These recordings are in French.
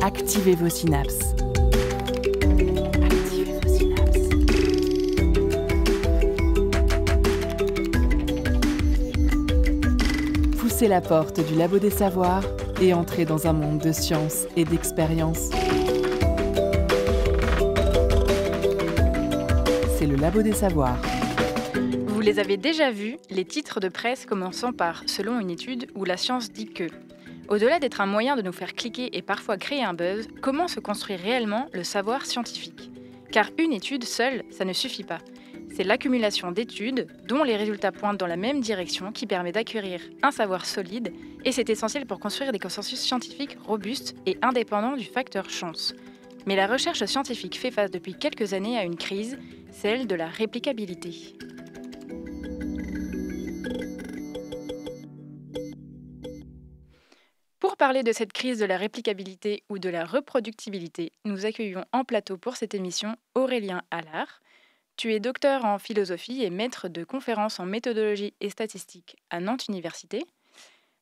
Activez vos synapses. Activez vos synapses. Poussez la porte du labo des savoirs et entrez dans un monde de science et d'expérience. C'est le labo des savoirs. Vous les avez déjà vus, les titres de presse commençant par « Selon une étude » ou « La science dit que ». Au-delà d'être un moyen de nous faire cliquer et parfois créer un buzz, comment se construit réellement le savoir scientifique ? Car une étude seule, ça ne suffit pas. C'est l'accumulation d'études, dont les résultats pointent dans la même direction, qui permet d'acquérir un savoir solide, et c'est essentiel pour construire des consensus scientifiques robustes et indépendants du facteur chance. Mais la recherche scientifique fait face depuis quelques années à une crise, celle de la réplicabilité. Pour parler de cette crise de la réplicabilité ou de la reproductibilité, nous accueillons en plateau pour cette émission Aurélien Allard. Tu es docteur en philosophie et maître de conférences en méthodologie et statistique à Nantes Université.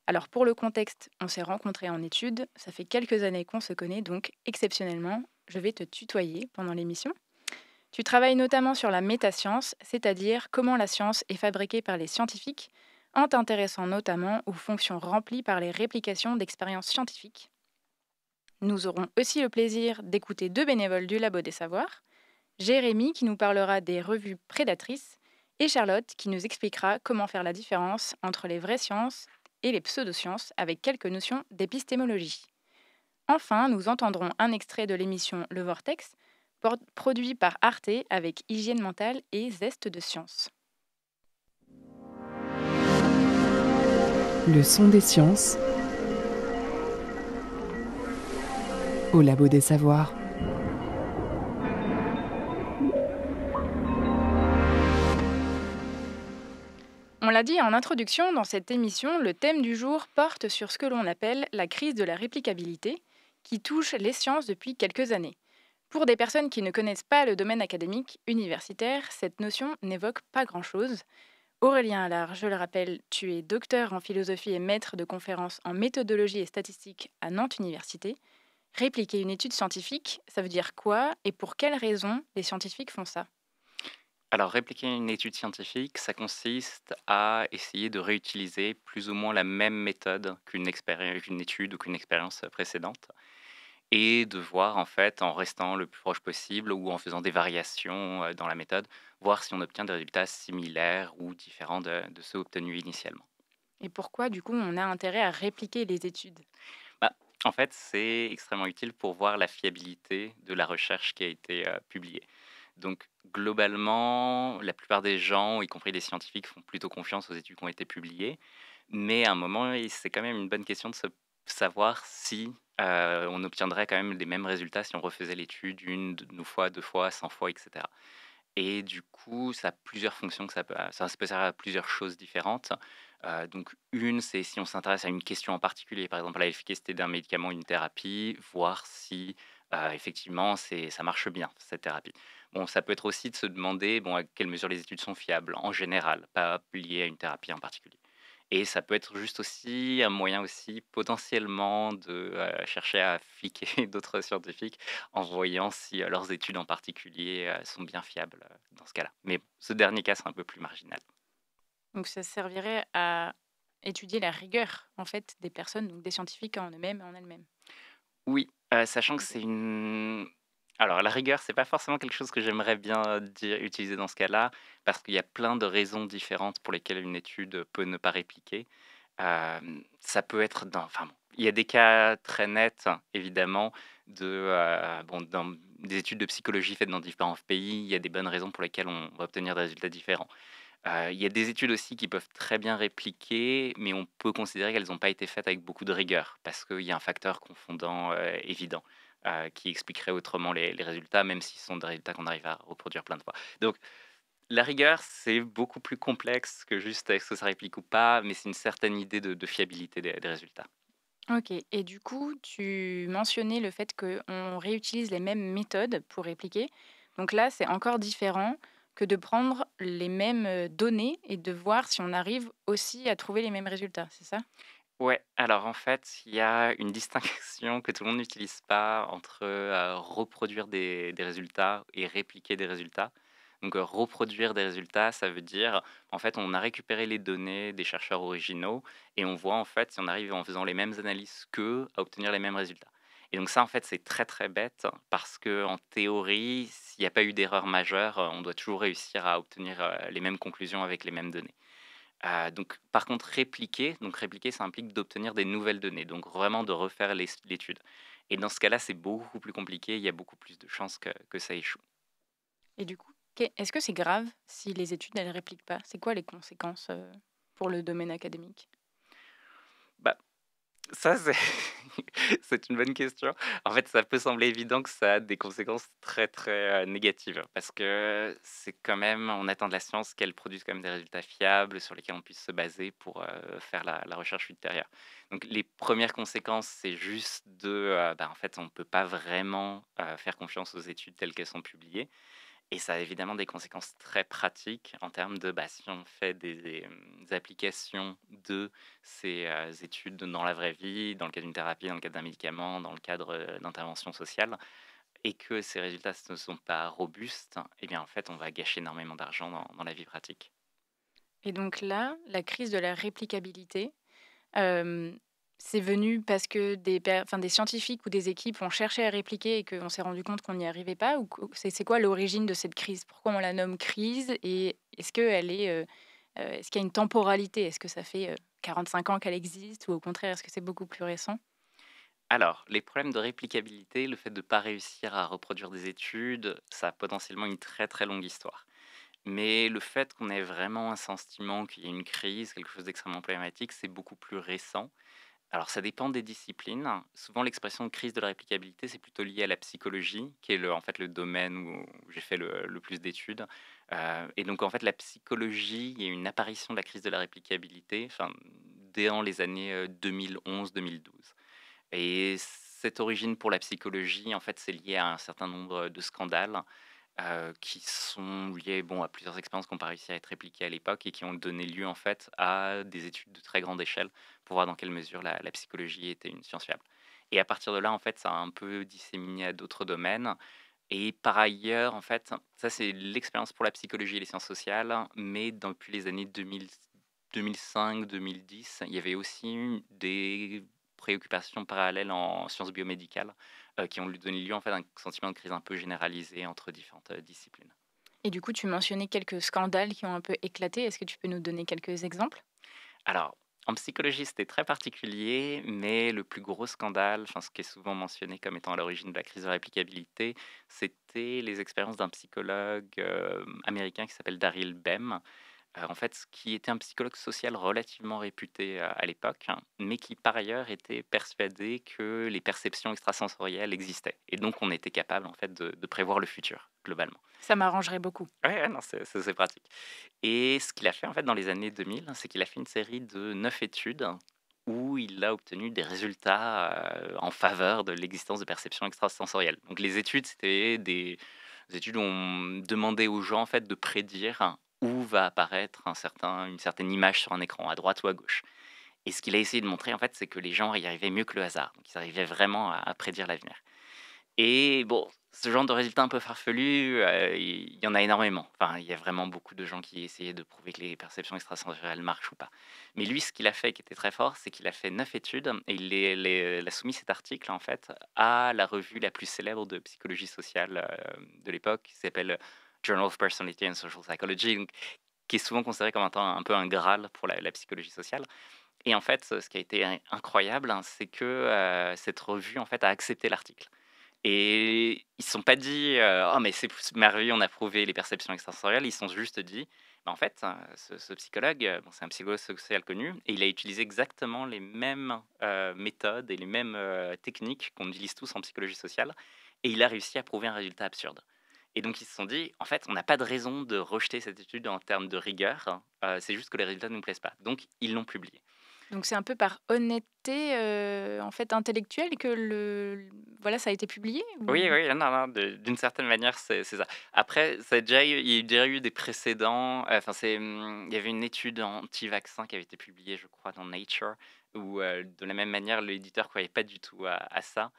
Alors pour le contexte, on s'est rencontrés en études, ça fait quelques années qu'on se connaît, donc exceptionnellement, je vais te tutoyer pendant l'émission. Tu travailles notamment sur la métascience, c'est-à-dire comment la science est fabriquée par les scientifiques, en t'intéressant notamment aux fonctions remplies par les réplications d'expériences scientifiques. Nous aurons aussi le plaisir d'écouter deux bénévoles du Labo des Savoirs, Jérémy qui nous parlera des revues prédatrices et Charlotte qui nous expliquera comment faire la différence entre les vraies sciences et les pseudosciences avec quelques notions d'épistémologie. Enfin, nous entendrons un extrait de l'émission Le Vortex, produit par Arte avec Hygiène mentale et Zeste de science. Le son des sciences au Labo des Savoirs. On l'a dit en introduction, dans cette émission, le thème du jour porte sur ce que l'on appelle la crise de la réplicabilité, qui touche les sciences depuis quelques années. Pour des personnes qui ne connaissent pas le domaine académique universitaire, cette notion n'évoque pas grand-chose. Aurélien Allard, je le rappelle, tu es docteur en philosophie et maître de conférences en méthodologie et statistique à Nantes Université. Répliquer une étude scientifique, ça veut dire quoi et pour quelles raisons les scientifiques font ça ? Alors, répliquer une étude scientifique, ça consiste à essayer de réutiliser plus ou moins la même méthode qu'une étude ou qu'une expérience précédente et de voir, en fait, en restant le plus proche possible ou en faisant des variations dans la méthode, voir si on obtient des résultats similaires ou différents de ceux obtenus initialement. Et pourquoi, du coup, on a intérêt à répliquer les études ? Bah, en fait, c'est extrêmement utile pour voir la fiabilité de la recherche qui a été publiée. Donc, globalement, la plupart des gens, y compris les scientifiques, font plutôt confiance aux études qui ont été publiées. Mais à un moment, c'est quand même une bonne question de savoir si on obtiendrait quand même les mêmes résultats si on refaisait l'étude une fois, deux fois, 100 fois, etc. Et du coup, ça a plusieurs fonctions que ça peut servir à plusieurs choses différentes. Donc, une, c'est si on s'intéresse à une question en particulier, par exemple à l'efficacité d'un médicament, une thérapie, voir si effectivement ça marche bien, cette thérapie. Bon, ça peut être aussi de se demander à quelle mesure les études sont fiables, en général, pas liées à une thérapie en particulier. Et ça peut être juste aussi un moyen aussi potentiellement de chercher à fliquer d'autres scientifiques en voyant si leurs études en particulier sont bien fiables dans ce cas-là. Mais ce dernier cas, c'est un peu plus marginal. Donc ça servirait à étudier la rigueur, en fait, des personnes, donc des scientifiques en eux-mêmes et en elles-mêmes. Oui, sachant que c'est une... Alors, la rigueur, c'est pas forcément quelque chose que j'aimerais bien utiliser dans ce cas-là, parce qu'il y a plein de raisons différentes pour lesquelles une étude peut ne pas répliquer. Ça peut être enfin, bon, il y a des cas très nets, évidemment, dans des études de psychologie faites dans différents pays, il y a des bonnes raisons pour lesquelles on va obtenir des résultats différents. Il y a des études aussi qui peuvent très bien répliquer, mais on peut considérer qu'elles n'ont pas été faites avec beaucoup de rigueur, parce qu'il y a un facteur confondant évident qui expliquerait autrement les résultats, même si ce sont des résultats qu'on arrive à reproduire plein de fois. Donc, la rigueur, c'est beaucoup plus complexe que juste est-ce que ça réplique ou pas, mais c'est une certaine idée de fiabilité des résultats. Ok, et du coup, tu mentionnais le fait qu'on réutilise les mêmes méthodes pour répliquer. Donc là, c'est encore différent que de prendre les mêmes données et de voir si on arrive aussi à trouver les mêmes résultats, c'est ça? Ouais, alors en fait, il y a une distinction que tout le monde n'utilise pas entre, reproduire des résultats et répliquer des résultats. Donc, reproduire des résultats, ça veut dire, en fait, on a récupéré les données des chercheurs originaux et on voit, en fait, si on arrive en faisant les mêmes analyses qu'eux à obtenir les mêmes résultats. Et donc ça, en fait, c'est très, très bête parce que en théorie, s'il n'y a pas eu d'erreur majeure, on doit toujours réussir à obtenir, les mêmes conclusions avec les mêmes données. Donc par contre répliquer, ça implique d'obtenir des nouvelles données, donc vraiment de refaire l'étude et dans ce cas-là, c'est beaucoup plus compliqué, il y a beaucoup plus de chances que ça échoue. Et du coup, est-ce que c'est grave si les études, elles répliquent pas? C'est quoi les conséquences pour le domaine académique? Bah, ça c'est c'est une bonne question. En fait, ça peut sembler évident que ça a des conséquences très, très, négatives parce que c'est quand même on attend de la science qu'elle produise quand même des résultats fiables sur lesquels on puisse se baser pour, faire la recherche ultérieure. Donc les premières conséquences, c'est juste en fait, on ne peut pas vraiment, faire confiance aux études telles qu'elles sont publiées. Et ça a évidemment des conséquences très pratiques en termes de, si on fait des applications de ces, études dans la vraie vie, dans le cadre d'une thérapie, dans le cadre d'un médicament, dans le cadre, d'interventions sociales et que ces résultats ne sont pas robustes, eh bien, en fait, on va gâcher énormément d'argent dans la vie pratique. Et donc là, la crise de la réplicabilité, Hem, c'est venu parce que des scientifiques ou des équipes ont cherché à répliquer et qu'on s'est rendu compte qu'on n'y arrivait pas? Ou c'est quoi l'origine de cette crise? Pourquoi on la nomme crise? Et est-ce qu'il y a une temporalité? Est-ce que ça fait, 45 ans qu'elle existe ou au contraire, est-ce que c'est beaucoup plus récent? Alors, les problèmes de réplicabilité, le fait de ne pas réussir à reproduire des études, ça a potentiellement une très, très longue histoire. Mais le fait qu'on ait vraiment un sentiment qu'il y a une crise, quelque chose d'extrêmement problématique, c'est beaucoup plus récent. Alors ça dépend des disciplines. Souvent l'expression de crise de la réplicabilité, c'est plutôt lié à la psychologie, qui est en fait le domaine où j'ai fait le plus d'études. Et donc en fait la psychologie, il y a une apparition de la crise de la réplicabilité, enfin, dès dans les années 2011-2012. Et cette origine pour la psychologie, en fait, c'est lié à un certain nombre de scandales qui sont liés, bon, à plusieurs expériences qui ont pas réussi à être répliquées à l'époque et qui ont donné lieu, en fait, à des études de très grande échelle pour voir dans quelle mesure la psychologie était une science fiable. Et à partir de là, en fait, ça a un peu disséminé à d'autres domaines. Et par ailleurs, en fait, ça, c'est l'expérience pour la psychologie et les sciences sociales, mais depuis les années 2005-2010, il y avait aussi eu des préoccupations parallèles en sciences biomédicales qui ont donné lieu en fait à un sentiment de crise un peu généralisé entre différentes disciplines. Et du coup, tu mentionnais quelques scandales qui ont un peu éclaté. Est-ce que tu peux nous donner quelques exemples? Alors, en psychologie, c'était très particulier, mais le plus gros scandale, enfin, ce qui est souvent mentionné comme étant à l'origine de la crise de réplicabilité, c'était les expériences d'un psychologue américain qui s'appelle Daryl Bem, en fait, qui était un psychologue social relativement réputé, à l'époque, hein, mais qui par ailleurs était persuadé que les perceptions extrasensorielles existaient et donc on était capable en fait de prévoir le futur, globalement. Ça m'arrangerait beaucoup. Ouais, ouais, non, c'est pratique et ce qu'il a fait en fait dans les années 2000, c'est qu'il a fait une série de 9 études où il a obtenu des résultats, en faveur de l'existence de perceptions extrasensorielles. Donc les études, c'était des études où on demandait aux gens en fait de prédire où va apparaître une certaine image sur un écran, à droite ou à gauche. Et ce qu'il a essayé de montrer en fait, c'est que les gens y arrivaient mieux que le hasard. Donc ils arrivaient vraiment à prédire l'avenir. Et bon, ce genre de résultats un peu farfelus, il y en a énormément. Enfin, il y a vraiment beaucoup de gens qui essayaient de prouver que les perceptions extrasensorielles marchent ou pas. Mais lui, ce qu'il a fait qui était très fort, c'est qu'il a fait 9 études et il a soumis cet article, en fait, à la revue la plus célèbre de psychologie sociale, de l'époque, qui s'appelle Journal of Personality and Social Psychology, donc qui est souvent considéré comme un peu un graal pour la psychologie sociale. Et en fait, ce qui a été incroyable, hein, c'est que, cette revue, en fait, a accepté l'article. Et ils se sont pas dit, «Oh mais c'est merveilleux, on a prouvé les perceptions extrasensorielles». Ils se sont juste dit: «Bah, en fait, ce psychologue, bon, c'est un psychologue social connu et il a utilisé exactement les mêmes, méthodes et les mêmes, techniques qu'on utilise tous en psychologie sociale et il a réussi à prouver un résultat absurde». Et donc ils se sont dit: «En fait, on n'a pas de raison de rejeter cette étude en termes de rigueur, c'est juste que les résultats ne nous plaisent pas». Donc ils l'ont publiée. Donc c'est un peu par honnêteté en fait intellectuelle que voilà, ça a été publié Oui, ou... oui, non, non, d'une certaine manière, c'est ça. Après, il y a déjà eu des précédents. Enfin, il y avait une étude anti-vaccin qui avait été publiée, je crois, dans Nature, où de la même manière, l'éditeur ne croyait pas du tout à ça.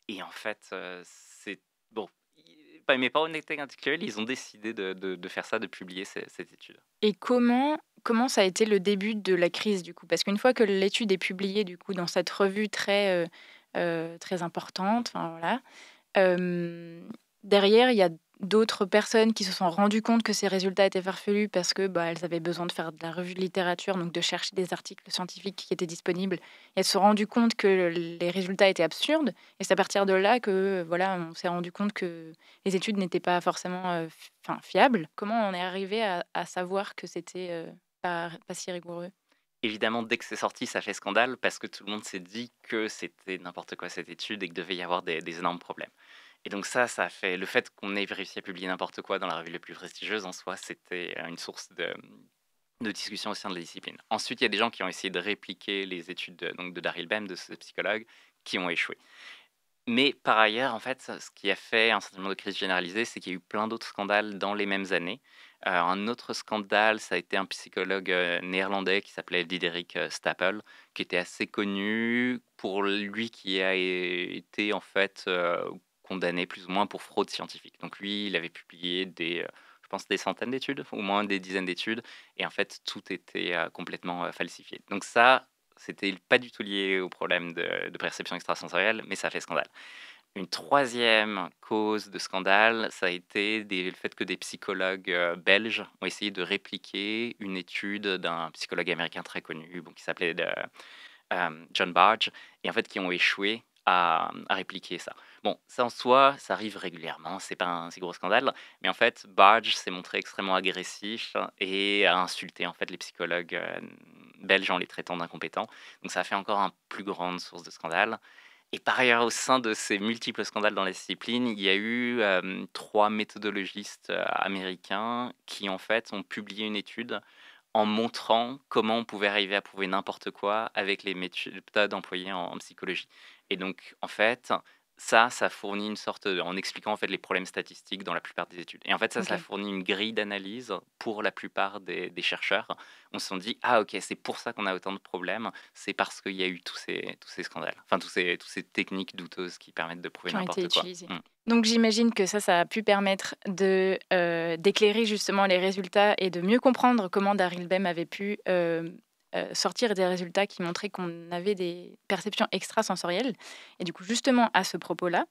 Et en fait, c'est bon. Mais par honnêteté intellectuelle, ils ont décidé de faire ça, de publier cette étude. Et comment ça a été le début de la crise du coup? Parce qu'une fois que l'étude est publiée du coup dans cette revue très importante, enfin voilà, derrière il y a d'autres personnes qui se sont rendues compte que ces résultats étaient farfelus parce que, bah, elles avaient besoin de faire de la revue de littérature, donc de chercher des articles scientifiques qui étaient disponibles. Et elles se sont rendues compte que les résultats étaient absurdes et c'est à partir de là que, voilà, on s'est rendu compte que les études n'étaient pas forcément, fiables. Comment on est arrivé à savoir que c'était, pas si rigoureux? Évidemment, dès que c'est sorti, ça fait scandale parce que tout le monde s'est dit que c'était n'importe quoi cette étude et qu'il devait y avoir des énormes problèmes. Et donc ça a fait le fait qu'on ait réussi à publier n'importe quoi dans la revue la plus prestigieuse en soi, c'était une source de discussion au sein de la discipline. Ensuite, il y a des gens qui ont essayé de répliquer les études donc de Daryl Bem, de ce psychologue, qui ont échoué. Mais par ailleurs, en fait, ce qui a fait un sentiment de crise généralisée, c'est qu'il y a eu plein d'autres scandales dans les mêmes années. Un autre scandale, ça a été un psychologue néerlandais qui s'appelait Diederik Stapel, qui était assez connu pour lui qui a été en fait condamné plus ou moins pour fraude scientifique. Donc lui, il avait publié je pense, des centaines d'études, au moins des dizaines d'études, et en fait, tout était complètement falsifié. Donc ça, c'était pas du tout lié au problème de perception extrasensorielle, mais ça fait scandale. Une troisième cause de scandale, ça a été le fait que des psychologues belges ont essayé de répliquer une étude d'un psychologue américain très connu, qui s'appelait John Bargh, et en fait qui ont échoué à répliquer ça. Bon, ça en soi, ça arrive régulièrement, c'est pas un si gros scandale, mais en fait, Bargh s'est montré extrêmement agressif et a insulté en fait les psychologues belges en les traitant d'incompétents. Donc ça a fait encore une plus grande source de scandale. Et par ailleurs, au sein de ces multiples scandales dans la discipline, il y a eu 3 méthodologistes américains qui en fait ont publié une étude en montrant comment on pouvait arriver à prouver n'importe quoi avec les méthodes employées en psychologie. Et donc, en fait, ça fournit une sorte en expliquant en fait les problèmes statistiques dans la plupart des études. Et en fait, ça OK. fournit une grille d'analyse pour la plupart des chercheurs. On se sont dit, ah ok, c'est pour ça qu'on a autant de problèmes, c'est parce qu'il y a eu tous ces scandales, enfin tous ces techniques douteuses qui permettent de prouver Qui ont été n'importe quoi. utilisés. Donc j'imagine que ça a pu permettre d'éclairer justement les résultats et de mieux comprendre comment Daryl Bem avait pu, sortir des résultats qui montraient qu'on avait des perceptions extrasensorielles et du coup justement à ce propos-là,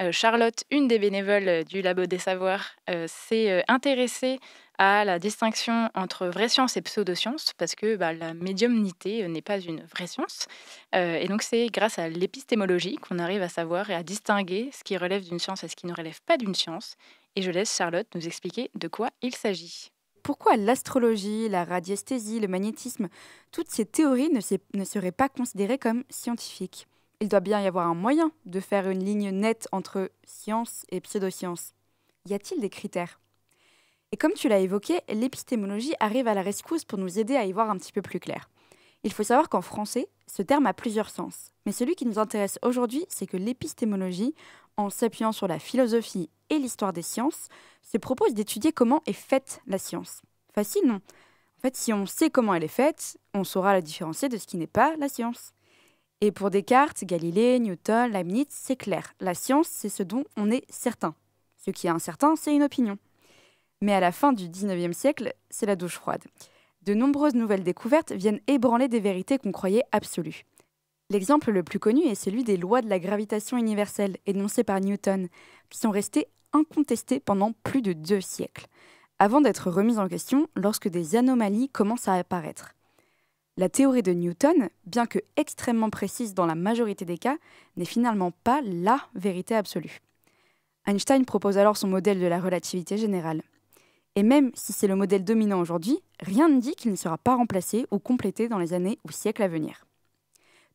Charlotte, une des bénévoles, du Labo des Savoirs, s'est, intéressée à la distinction entre vraie science et pseudoscience parce que, bah, la médiumnité, n'est pas une vraie science. Et donc c'est grâce à l'épistémologie qu'on arrive à savoir et à distinguer ce qui relève d'une science et ce qui ne relève pas d'une science. Et je laisse Charlotte nous expliquer de quoi il s'agit. Pourquoi l'astrologie, la radiesthésie, le magnétisme, toutes ces théories ne seraient pas considérées comme scientifiques? Il doit bien y avoir un moyen de faire une ligne nette entre science et pseudoscience. Y a-t-il des critères? Et comme tu l'as évoqué, l'épistémologie arrive à la rescousse pour nous aider à y voir un petit peu plus clair. Il faut savoir qu'en français, ce terme a plusieurs sens. Mais celui qui nous intéresse aujourd'hui, c'est que l'épistémologie, en s'appuyant sur la philosophie et l'histoire des sciences, se propose d'étudier comment est faite la science. Facile, non? En fait, si on sait comment elle est faite, on saura la différencier de ce qui n'est pas la science. Et pour Descartes, Galilée, Newton, Leibniz, c'est clair. La science, c'est ce dont on est certain. Ce qui est incertain, c'est une opinion. Mais à la fin du 19e siècle, c'est la douche froide. De nombreuses nouvelles découvertes viennent ébranler des vérités qu'on croyait absolues. L'exemple le plus connu est celui des lois de la gravitation universelle énoncées par Newton, qui sont restées incontestées pendant plus de 2 siècles, avant d'être remises en question lorsque des anomalies commencent à apparaître. La théorie de Newton, bien que extrêmement précise dans la majorité des cas, n'est finalement pas la vérité absolue. Einstein propose alors son modèle de la relativité générale. Et même si c'est le modèle dominant aujourd'hui, rien ne dit qu'il ne sera pas remplacé ou complété dans les années ou siècles à venir.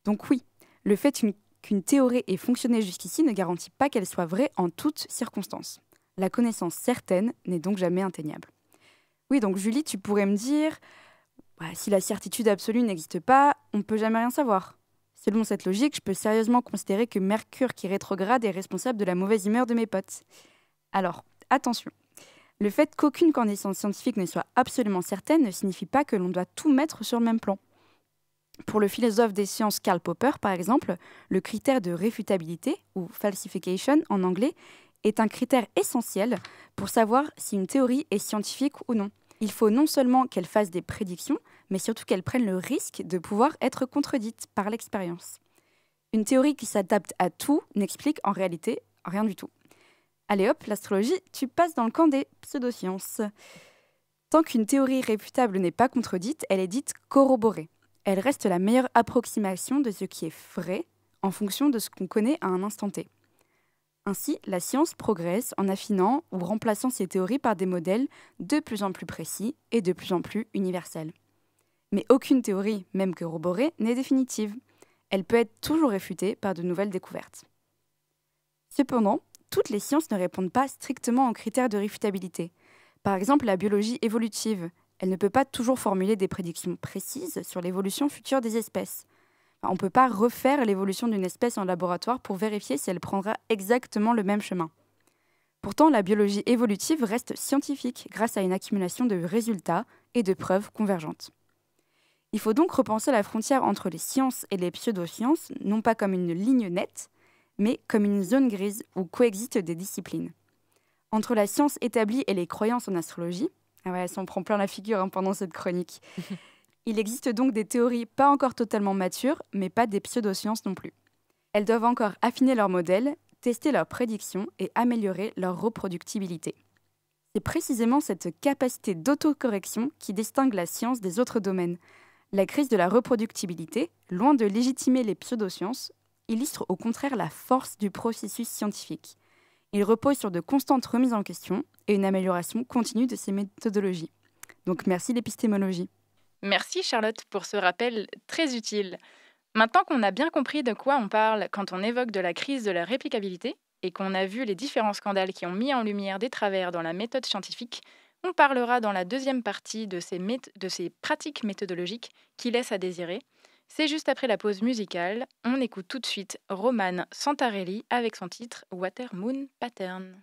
Donc oui, le fait qu'une théorie ait fonctionné jusqu'ici ne garantit pas qu'elle soit vraie en toutes circonstances. La connaissance certaine n'est donc jamais atteignable. Oui, donc Julie, tu pourrais me dire, Si la certitude absolue n'existe pas, on ne peut jamais rien savoir. Selon cette logique, je peux sérieusement considérer que Mercure qui rétrograde est responsable de la mauvaise humeur de mes potes. Alors, attention. Le fait qu'aucune connaissance scientifique ne soit absolument certaine ne signifie pas que l'on doit tout mettre sur le même plan. Pour le philosophe des sciences Karl Popper, par exemple, le critère de réfutabilité, ou falsification en anglais, est un critère essentiel pour savoir si une théorie est scientifique ou non. Il faut non seulement qu'elle fasse des prédictions, mais surtout qu'elle prenne le risque de pouvoir être contredite par l'expérience. Une théorie qui s'adapte à tout n'explique en réalité rien du tout. Allez hop, l'astrologie, tu passes dans le camp des pseudosciences. Tant qu'une théorie réfutable n'est pas contredite, elle est dite corroborée. Elle reste la meilleure approximation de ce qui est vrai en fonction de ce qu'on connaît à un instant T. Ainsi, la science progresse en affinant ou remplaçant ces théories par des modèles de plus en plus précis et de plus en plus universels. Mais aucune théorie, même corroborée, n'est définitive. Elle peut être toujours réfutée par de nouvelles découvertes. Cependant, toutes les sciences ne répondent pas strictement aux critères de réfutabilité. Par exemple, la biologie évolutive, elle ne peut pas toujours formuler des prédictions précises sur l'évolution future des espèces. On ne peut pas refaire l'évolution d'une espèce en laboratoire pour vérifier si elle prendra exactement le même chemin. Pourtant, la biologie évolutive reste scientifique grâce à une accumulation de résultats et de preuves convergentes. Il faut donc repenser la frontière entre les sciences et les pseudosciences, non pas comme une ligne nette, mais comme une zone grise où coexistent des disciplines. Entre la science établie et les croyances en astrologie, elle s'en prend plein la figure pendant cette chronique, il existe donc des théories pas encore totalement matures, mais pas des pseudosciences non plus. Elles doivent encore affiner leurs modèles, tester leurs prédictions et améliorer leur reproductibilité. C'est précisément cette capacité d'autocorrection qui distingue la science des autres domaines. La crise de la reproductibilité, loin de légitimer les pseudosciences, illustre au contraire la force du processus scientifique. Il repose sur de constantes remises en question et une amélioration continue de ces méthodologies. Donc merci l'épistémologie. Merci Charlotte pour ce rappel très utile. Maintenant qu'on a bien compris de quoi on parle quand on évoque de la crise de la réplicabilité et qu'on a vu les différents scandales qui ont mis en lumière des travers dans la méthode scientifique, on parlera dans la deuxième partie de ces pratiques méthodologiques qui laissent à désirer. C'est juste après la pause musicale. On écoute tout de suite Roman Santarelli avec son titre Water Moon Pattern.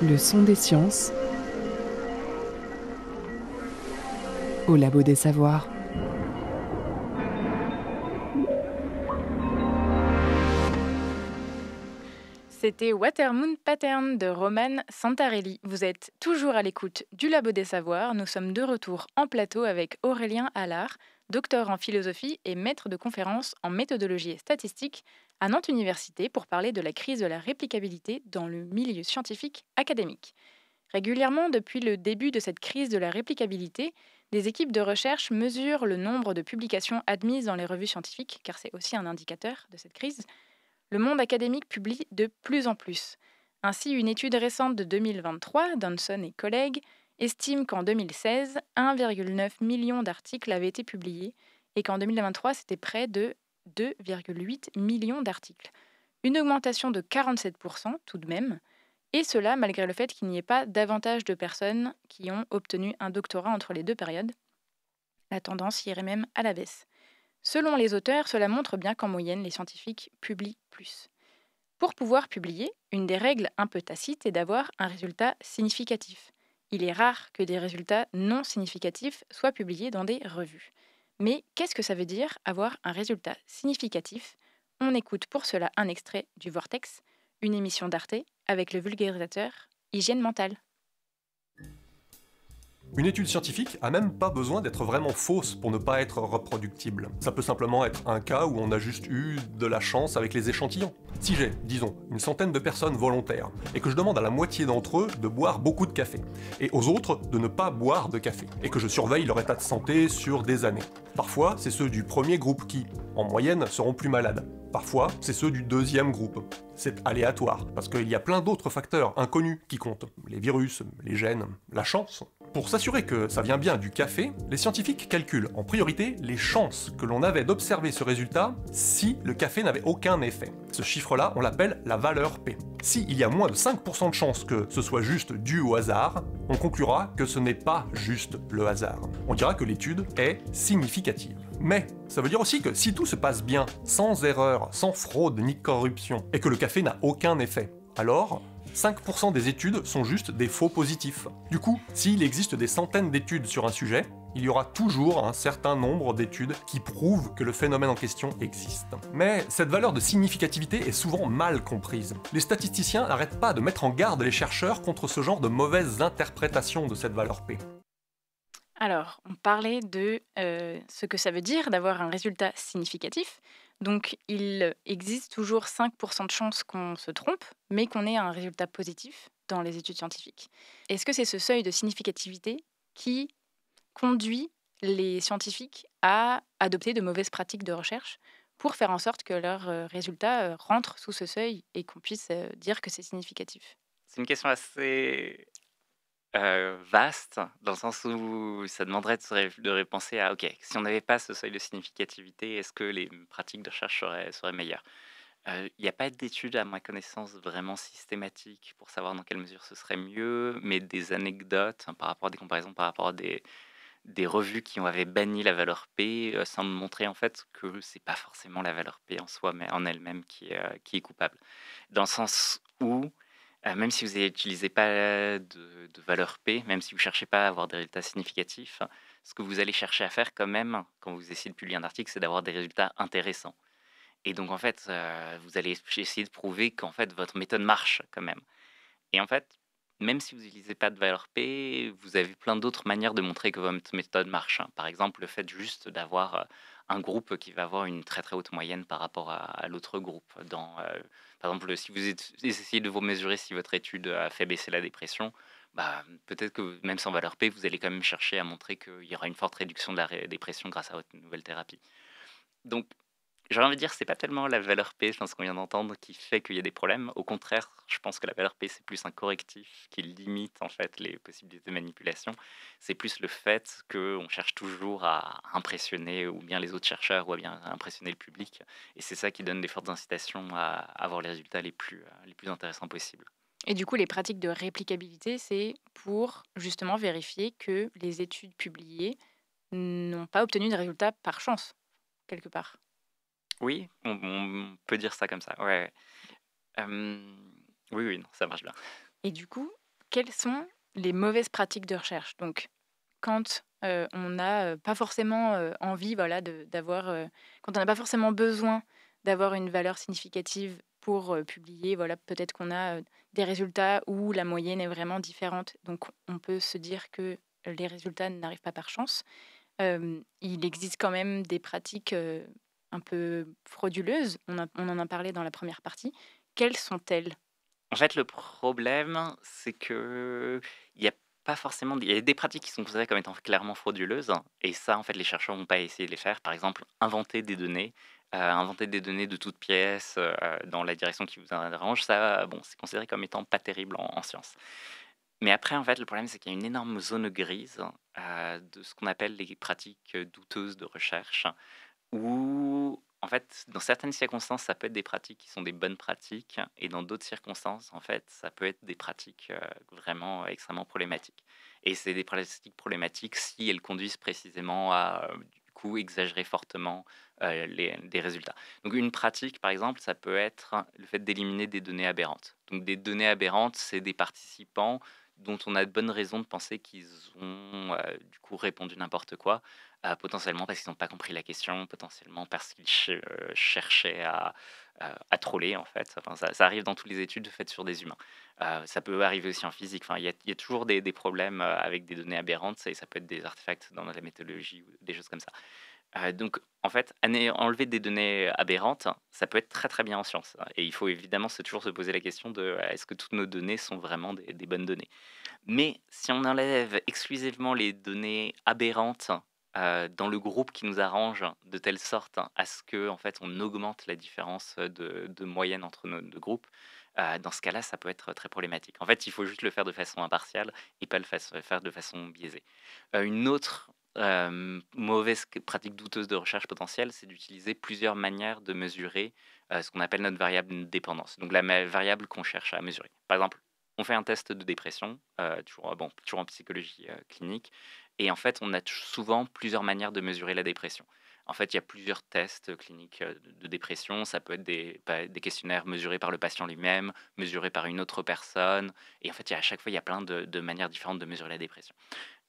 Le son des sciences au Labo des Savoirs. C'était Watermoon Pattern de Roman Santarelli. Vous êtes toujours à l'écoute du Labo des Savoirs. Nous sommes de retour en plateau avec Aurélien Allard, docteur en philosophie et maître de conférences en méthodologie et statistique à Nantes Université pour parler de la crise de la réplicabilité dans le milieu scientifique académique. Régulièrement, depuis le début de cette crise de la réplicabilité, des équipes de recherche mesurent le nombre de publications admises dans les revues scientifiques, car c'est aussi un indicateur de cette crise. Le monde académique publie de plus en plus. Ainsi, une étude récente de 2023, Donson et collègues, estime qu'en 2016, 1,9 million d'articles avaient été publiés et qu'en 2023, c'était près de 2,8 millions d'articles. Une augmentation de 47% tout de même, et cela malgré le fait qu'il n'y ait pas davantage de personnes qui ont obtenu un doctorat entre les deux périodes. La tendance irait même à la baisse. Selon les auteurs, cela montre bien qu'en moyenne, les scientifiques publient plus. Pour pouvoir publier, une des règles un peu tacites est d'avoir un résultat significatif. Il est rare que des résultats non significatifs soient publiés dans des revues. Mais qu'est-ce que ça veut dire avoir un résultat significatif ? On écoute pour cela un extrait du Vortex, une émission d'Arte avec le vulgarisateur Hygiène mentale. Une étude scientifique a même pas besoin d'être vraiment fausse pour ne pas être reproductible. Ça peut simplement être un cas où on a juste eu de la chance avec les échantillons. Si j'ai, disons, une centaine de personnes volontaires, et que je demande à la moitié d'entre eux de boire beaucoup de café, et aux autres de ne pas boire de café, et que je surveille leur état de santé sur des années. Parfois, c'est ceux du premier groupe qui, en moyenne, seront plus malades. Parfois, c'est ceux du deuxième groupe. C'est aléatoire, parce qu'il y a plein d'autres facteurs inconnus qui comptent. Les virus, les gènes, la chance. Pour s'assurer que ça vient bien du café, les scientifiques calculent en priorité les chances que l'on avait d'observer ce résultat si le café n'avait aucun effet. Ce chiffre-là, on l'appelle la valeur P. S'il y a moins de 5% de chances que ce soit juste dû au hasard, on conclura que ce n'est pas juste le hasard. On dira que l'étude est significative. Mais ça veut dire aussi que si tout se passe bien, sans erreur, sans fraude ni corruption, et que le café n'a aucun effet, alors 5% des études sont juste des faux positifs. Du coup, s'il existe des centaines d'études sur un sujet, il y aura toujours un certain nombre d'études qui prouvent que le phénomène en question existe. Mais cette valeur de significativité est souvent mal comprise. Les statisticiens n'arrêtent pas de mettre en garde les chercheurs contre ce genre de mauvaises interprétations de cette valeur P. Alors, on parlait de ce que ça veut dire d'avoir un résultat significatif. Donc, il existe toujours 5% de chances qu'on se trompe, mais qu'on ait un résultat positif dans les études scientifiques. Est-ce que c'est ce seuil de significativité qui conduit les scientifiques à adopter de mauvaises pratiques de recherche pour faire en sorte que leurs résultats rentrent sous ce seuil et qu'on puisse dire que c'est significatif ? C'est une question assez vaste, dans le sens où ça demanderait de repenser à, OK, si on n'avait pas ce seuil de significativité, est-ce que les pratiques de recherche seraient meilleures? Il n'y a pas d'études, à ma connaissance, vraiment systématiques pour savoir dans quelle mesure ce serait mieux, mais des anecdotes par rapport à des comparaisons, par rapport à des revues qui avaient banni la valeur P, semblent montrer en fait que c'est pas forcément la valeur P en soi, mais en elle-même qui est coupable. Dans le sens où même si vous n'utilisez pas de valeur P, même si vous ne cherchez pas à avoir des résultats significatifs, ce que vous allez chercher à faire quand même, quand vous essayez de publier un article, c'est d'avoir des résultats intéressants. Et donc, en fait, vous allez essayer de prouver qu'en fait, votre méthode marche quand même. Et en fait, même si vous n'utilisez pas de valeur P, vous avez plein d'autres manières de montrer que votre méthode marche. Par exemple, le fait juste d'avoir un groupe qui va avoir une très très haute moyenne par rapport à l'autre groupe. Par exemple, si vous essayez de vous mesurer si votre étude a fait baisser la dépression, peut-être que même sans valeur P, vous allez quand même chercher à montrer qu'il y aura une forte réduction de la dépression grâce à votre nouvelle thérapie. Donc, j'ai envie de dire, c'est pas tellement la valeur P, je pense qu'on vient d'entendre, qui fait qu'il y a des problèmes. Au contraire, je pense que la valeur P, c'est plus un correctif qui limite en fait les possibilités de manipulation. C'est plus le fait qu'on cherche toujours à impressionner ou bien les autres chercheurs ou à bien impressionner le public. Et c'est ça qui donne des fortes incitations à avoir les résultats les plus intéressants possibles. Et du coup, les pratiques de réplicabilité, c'est pour justement vérifier que les études publiées n'ont pas obtenu des résultats par chance, quelque part. Oui, on peut dire ça comme ça. Ouais. Oui, non, ça marche bien. Et du coup, quelles sont les mauvaises pratiques de recherche? Donc, quand on n'a pas forcément envie, voilà, quand on n'a pas forcément besoin d'avoir une valeur significative pour publier, voilà, peut-être qu'on a des résultats où la moyenne est vraiment différente. Donc, on peut se dire que les résultats n'arrivent pas par chance. Il existe quand même des pratiques un peu frauduleuses. On en a parlé dans la première partie. Quelles sont-elles? En fait, le problème, c'est que il y a pas forcément il y a des pratiques qui sont considérées comme étant clairement frauduleuses et ça, en fait, les chercheurs vont pas essayer de les faire. Par exemple, inventer des données de toutes pièces, dans la direction qui vous arrange, ça, bon, c'est considéré comme étant pas terrible en sciences. Mais après, en fait, le problème, c'est qu'il y a une énorme zone grise, de ce qu'on appelle les pratiques, douteuses de recherche. Où, en fait, dans certaines circonstances, ça peut être des pratiques qui sont des bonnes pratiques, et dans d'autres circonstances, en fait, ça peut être des pratiques vraiment extrêmement problématiques. Et c'est des pratiques problématiques si elles conduisent précisément à, du coup, exagérer fortement des résultats. Donc, une pratique, par exemple, ça peut être le fait d'éliminer des données aberrantes. Donc, des données aberrantes, c'est des participants dont on a de bonnes raisons de penser qu'ils ont, du coup, répondu n'importe quoi. Potentiellement parce qu'ils n'ont pas compris la question, potentiellement parce qu'ils cherchaient à troller, en fait. Enfin, ça arrive dans toutes les études faites sur des humains. Ça peut arriver aussi en physique. Enfin, il y a toujours des problèmes avec des données aberrantes, et ça peut être des artefacts dans la méthodologie ou des choses comme ça. Donc, en fait, enlever des données aberrantes, ça peut être très très bien en sciences, hein. Et il faut évidemment toujours se poser la question de est-ce que toutes nos données sont vraiment des bonnes données. Mais si on enlève exclusivement les données aberrantes dans le groupe qui nous arrange, de telle sorte à ce que en fait, on augmente la différence de moyenne entre nos deux groupes, dans ce cas-là, ça peut être très problématique. En fait, il faut juste le faire de façon impartiale et pas faire de façon biaisée. Une autre mauvaise pratique douteuse de recherche potentielle, c'est d'utiliser plusieurs manières de mesurer ce qu'on appelle notre variable de dépendance, donc la variable qu'on cherche à mesurer. Par exemple, on fait un test de dépression, toujours en psychologie clinique, et en fait, on a souvent plusieurs manières de mesurer la dépression. En fait, il y a plusieurs tests cliniques de dépression. Ça peut être des questionnaires mesurés par le patient lui-même, mesurés par une autre personne. Et en fait, à chaque fois, il y a plein de manières différentes de mesurer la dépression.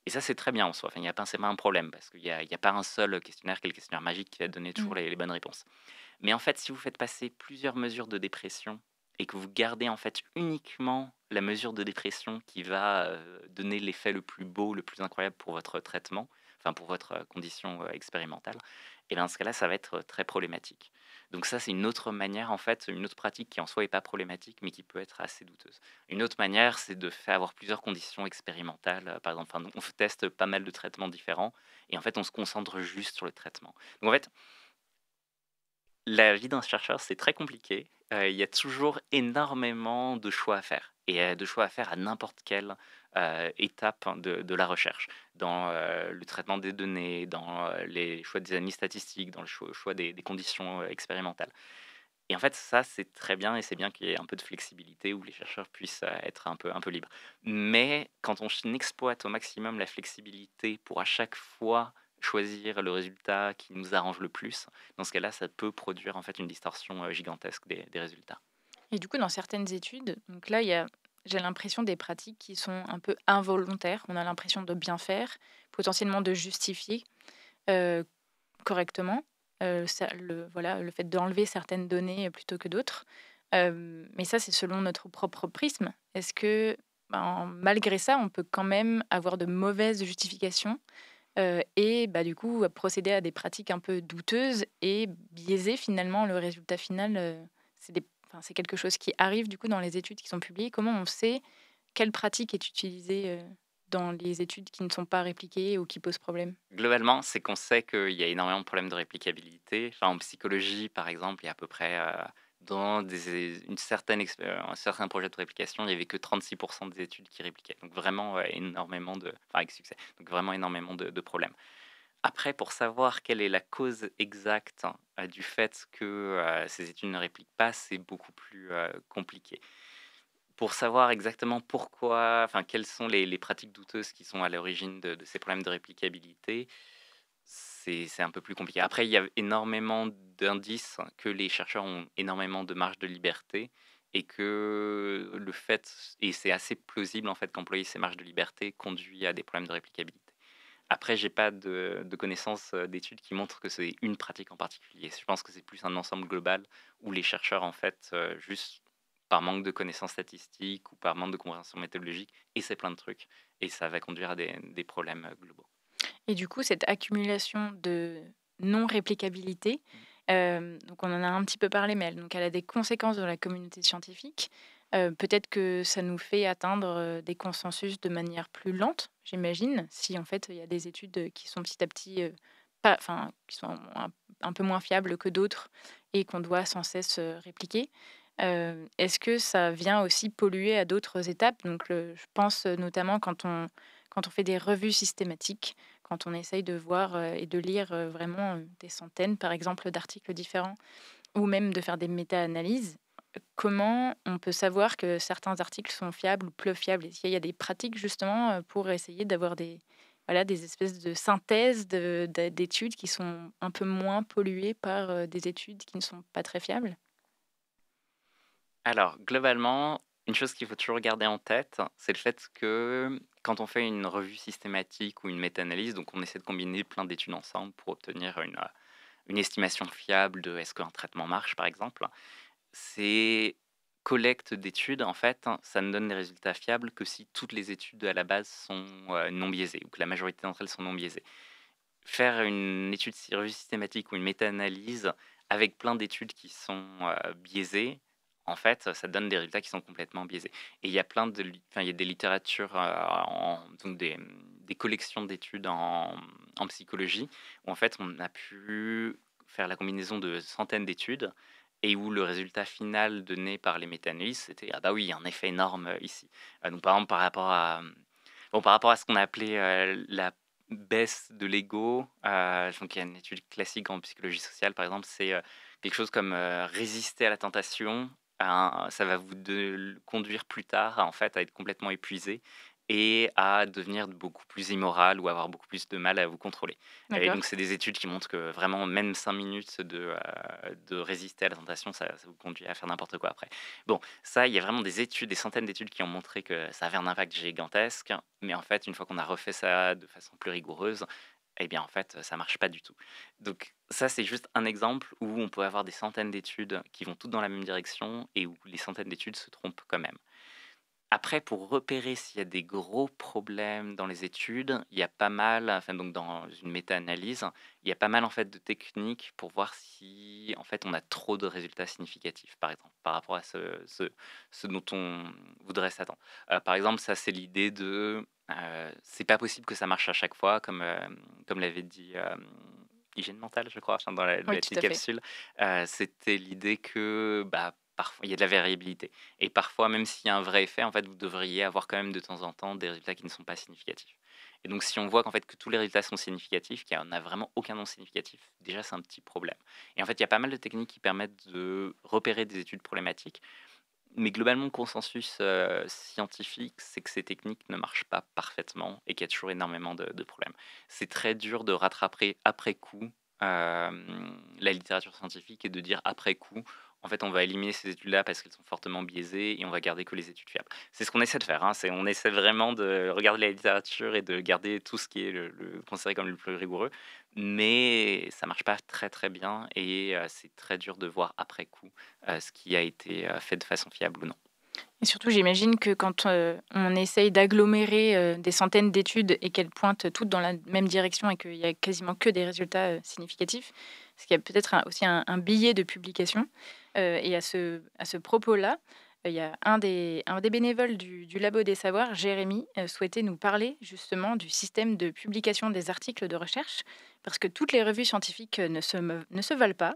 Et ça, c'est très bien en soi. Enfin, c'est pas un problème parce qu'il y a pas un seul questionnaire qui est le questionnaire magique qui va donner toujours les bonnes réponses. Mais en fait, si vous faites passer plusieurs mesures de dépression et que vous gardez en fait uniquement la mesure de dépression qui va donner l'effet le plus beau, le plus incroyable pour votre traitement, enfin pour votre condition expérimentale, et bien dans ce cas-là, ça va être très problématique. Donc ça, c'est une autre manière, en fait, une autre pratique qui en soi n'est pas problématique, mais qui peut être assez douteuse. Une autre manière, c'est de faire avoir plusieurs conditions expérimentales. Par exemple, enfin, on teste pas mal de traitements différents, et en fait, on se concentre juste sur le traitement. Donc en fait, la vie d'un chercheur, c'est très compliqué. Il y a toujours énormément de choix à faire et de choix à faire à n'importe quelle étape de la recherche, dans le traitement des données, dans les choix des analyses statistiques, dans le choix des conditions expérimentales. Et en fait, ça, c'est très bien et c'est bien qu'il y ait un peu de flexibilité où les chercheurs puissent être un peu libres. Mais quand on exploite au maximum la flexibilité pour à chaque fois choisir le résultat qui nous arrange le plus, dans ce cas-là, ça peut produire en fait une distorsion gigantesque des résultats. Et du coup, dans certaines études, donc là, j'ai l'impression des pratiques qui sont un peu involontaires. On a l'impression de bien faire, potentiellement de justifier euh, correctement voilà, le fait d'enlever certaines données plutôt que d'autres. Mais ça, c'est selon notre propre prisme. Est-ce que, malgré ça, on peut quand même avoir de mauvaises justifications et du coup, procéder à des pratiques un peu douteuses et biaiser finalement le résultat final? C'est quelque chose qui arrive du coup dans les études qui sont publiées. Comment on sait quelle pratique est utilisée dans les études qui ne sont pas répliquées ou qui posent problème? Globalement, c'est qu'on sait qu'il y a énormément de problèmes de réplicabilité. Enfin, en psychologie, par exemple, il y a à peu près, dans un certain projet de réplication, il n'y avait que 36% des études qui répliquaient. Donc vraiment énormément avec succès. Donc vraiment énormément de problèmes. Après, pour savoir quelle est la cause exacte du fait que ces études ne répliquent pas, c'est beaucoup plus compliqué. Pour savoir exactement pourquoi, enfin, quelles sont les pratiques douteuses qui sont à l'origine de ces problèmes de réplicabilité, c'est un peu plus compliqué. Après, il y a énormément d'indices que les chercheurs ont énormément de marge de liberté et que le fait, et c'est assez plausible en fait qu'employer ces marges de liberté conduit à des problèmes de réplicabilité. Après, j'ai pas de connaissances d'études qui montrent que c'est une pratique en particulier. Je pense que c'est plus un ensemble global où les chercheurs, en fait, juste par manque de connaissances statistiques ou par manque de compréhension méthodologique, essaient plein de trucs. Et ça va conduire à des problèmes globaux. Et du coup, cette accumulation de non-réplicabilité, donc on en a un petit peu parlé, mais elle a des conséquences dans la communauté scientifique. Peut-être que ça nous fait atteindre des consensus de manière plus lente, j'imagine, si en fait il y a des études qui sont petit à petit qui sont un peu moins fiables que d'autres et qu'on doit sans cesse répliquer. Est-ce que ça vient aussi polluer à d'autres étapes? Donc, je pense notamment quand on fait des revues systématiques, quand on essaye de voir et de lire vraiment des centaines, par exemple, d'articles différents, ou même de faire des méta-analyses. Comment on peut savoir que certains articles sont fiables ou peu fiables? Est-ce qu'il y a des pratiques justement pour essayer d'avoir voilà, des espèces de synthèses d'études qui sont un peu moins polluées par des études qui ne sont pas très fiables? Alors, globalement, une chose qu'il faut toujours garder en tête, c'est le fait que quand on fait une revue systématique ou une méta-analyse, donc on essaie de combiner plein d'études ensemble pour obtenir une estimation fiable de est-ce qu'un traitement marche, par exemple. Ces collectes d'études, en fait, ça ne donne des résultats fiables que si toutes les études à la base sont non biaisées, ou que la majorité d'entre elles sont non biaisées. Faire une étude revue systématique ou une méta-analyse avec plein d'études qui sont biaisées, en fait, ça donne des résultats qui sont complètement biaisés. Et il y a il y a des littératures, donc des collections d'études en psychologie, où en fait on a pu faire la combinaison de centaines d'études et où le résultat final donné par les méta-analyses, c'était ah bah oui, il y a un effet énorme ici. Donc par exemple par rapport à ce qu'on a appelé la baisse de l'ego, donc il y a une étude classique en psychologie sociale par exemple, c'est quelque chose comme résister à la tentation, ça va conduire plus tard en fait à être complètement épuisé et à devenir beaucoup plus immoral ou avoir beaucoup plus de mal à vous contrôler. Et donc D'accord. c'est des études qui montrent que vraiment même 5 minutes de résister à la tentation, ça vous conduit à faire n'importe quoi après. Bon, ça, il y a vraiment des études, des centaines d'études qui ont montré que ça avait un impact gigantesque, mais en fait, une fois qu'on a refait ça de façon plus rigoureuse, eh bien en fait, ça marche pas du tout. Donc ça, c'est juste un exemple où on peut avoir des centaines d'études qui vont toutes dans la même direction et où les centaines d'études se trompent quand même. Après, pour repérer s'il y a des gros problèmes dans les études, il y a pas mal, enfin donc dans une méta-analyse, il y a pas mal en fait de techniques pour voir si en fait on a trop de résultats significatifs, par exemple, par rapport à ce dont on voudrait s'attendre. Par exemple, ça c'est l'idée de, c'est pas possible que ça marche à chaque fois, comme l'avait dit Hygiène Mentale, je crois, enfin, dans la Oui, tout petite à fait. capsule. C'était l'idée que bah, parfois il y a de la variabilité. Et parfois, même s'il y a un vrai effet, en fait, vous devriez avoir quand même de temps en temps des résultats qui ne sont pas significatifs. Et donc, si on voit qu'en fait que tous les résultats sont significatifs, qu'il n'y en a vraiment aucun non significatif, déjà c'est un petit problème. Et en fait, il y a pas mal de techniques qui permettent de repérer des études problématiques. Mais globalement, le consensus scientifique, c'est que ces techniques ne marchent pas parfaitement et qu'il y a toujours énormément de problèmes. C'est très dur de rattraper après coup la littérature scientifique et de dire après coup, en fait, on va éliminer ces études-là parce qu'elles sont fortement biaisées et on va garder que les études fiables. C'est ce qu'on essaie de faire. On essaie vraiment de regarder la littérature et de garder tout ce qui est considéré comme le plus rigoureux, mais ça marche pas très très bien et c'est très dur de voir après coup ce qui a été fait de façon fiable ou non. Et surtout, j'imagine que quand on essaye d'agglomérer des centaines d'études et qu'elles pointent toutes dans la même direction et qu'il y a quasiment que des résultats significatifs, parce qu'il y a peut-être aussi un billet de publication. Et à ce propos-là, il y a un des bénévoles du Labo des Savoirs, Jérémy, souhaitait nous parler justement du système de publication des articles de recherche, parce que toutes les revues scientifiques ne se valent pas.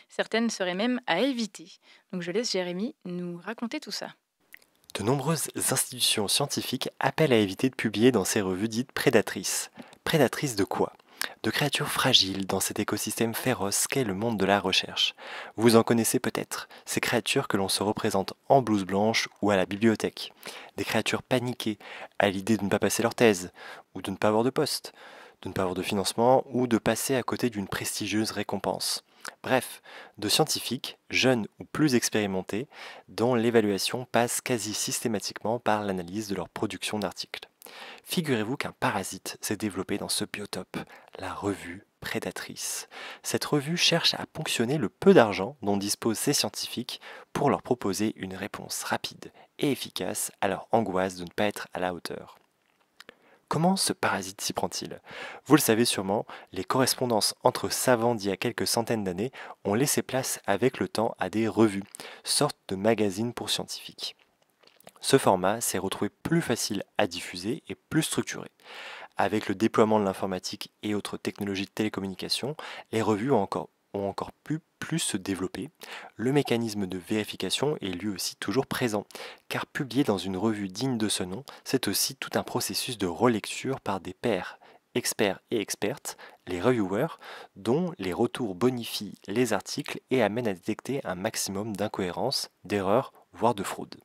Certaines seraient même à éviter. Donc je laisse Jérémy nous raconter tout ça. De nombreuses institutions scientifiques appellent à éviter de publier dans ces revues dites prédatrices. Prédatrices de quoi? De créatures fragiles dans cet écosystème féroce qu'est le monde de la recherche. Vous en connaissez peut-être, ces créatures que l'on se représente en blouse blanche ou à la bibliothèque. Des créatures paniquées à l'idée de ne pas passer leur thèse, ou de ne pas avoir de poste, de ne pas avoir de financement, ou de passer à côté d'une prestigieuse récompense. Bref, de scientifiques, jeunes ou plus expérimentés, dont l'évaluation passe quasi systématiquement par l'analyse de leur production d'articles. Figurez-vous qu'un parasite s'est développé dans ce biotope, la revue Prédatrice. Cette revue cherche à ponctionner le peu d'argent dont disposent ces scientifiques pour leur proposer une réponse rapide et efficace à leur angoisse de ne pas être à la hauteur. Comment ce parasite s'y prend-il? Vous le savez sûrement, les correspondances entre savants d'il y a quelques centaines d'années ont laissé place avec le temps à des revues, sortes de magazines pour scientifiques. Ce format s'est retrouvé plus facile à diffuser et plus structuré. Avec le déploiement de l'informatique et autres technologies de télécommunication, les revues ont encore pu plus se développer. Le mécanisme de vérification est lui aussi toujours présent, car publier dans une revue digne de ce nom, c'est aussi tout un processus de relecture par des pairs, experts et expertes, les reviewers, dont les retours bonifient les articles et amènent à détecter un maximum d'incohérences, d'erreurs, voire de fraudes.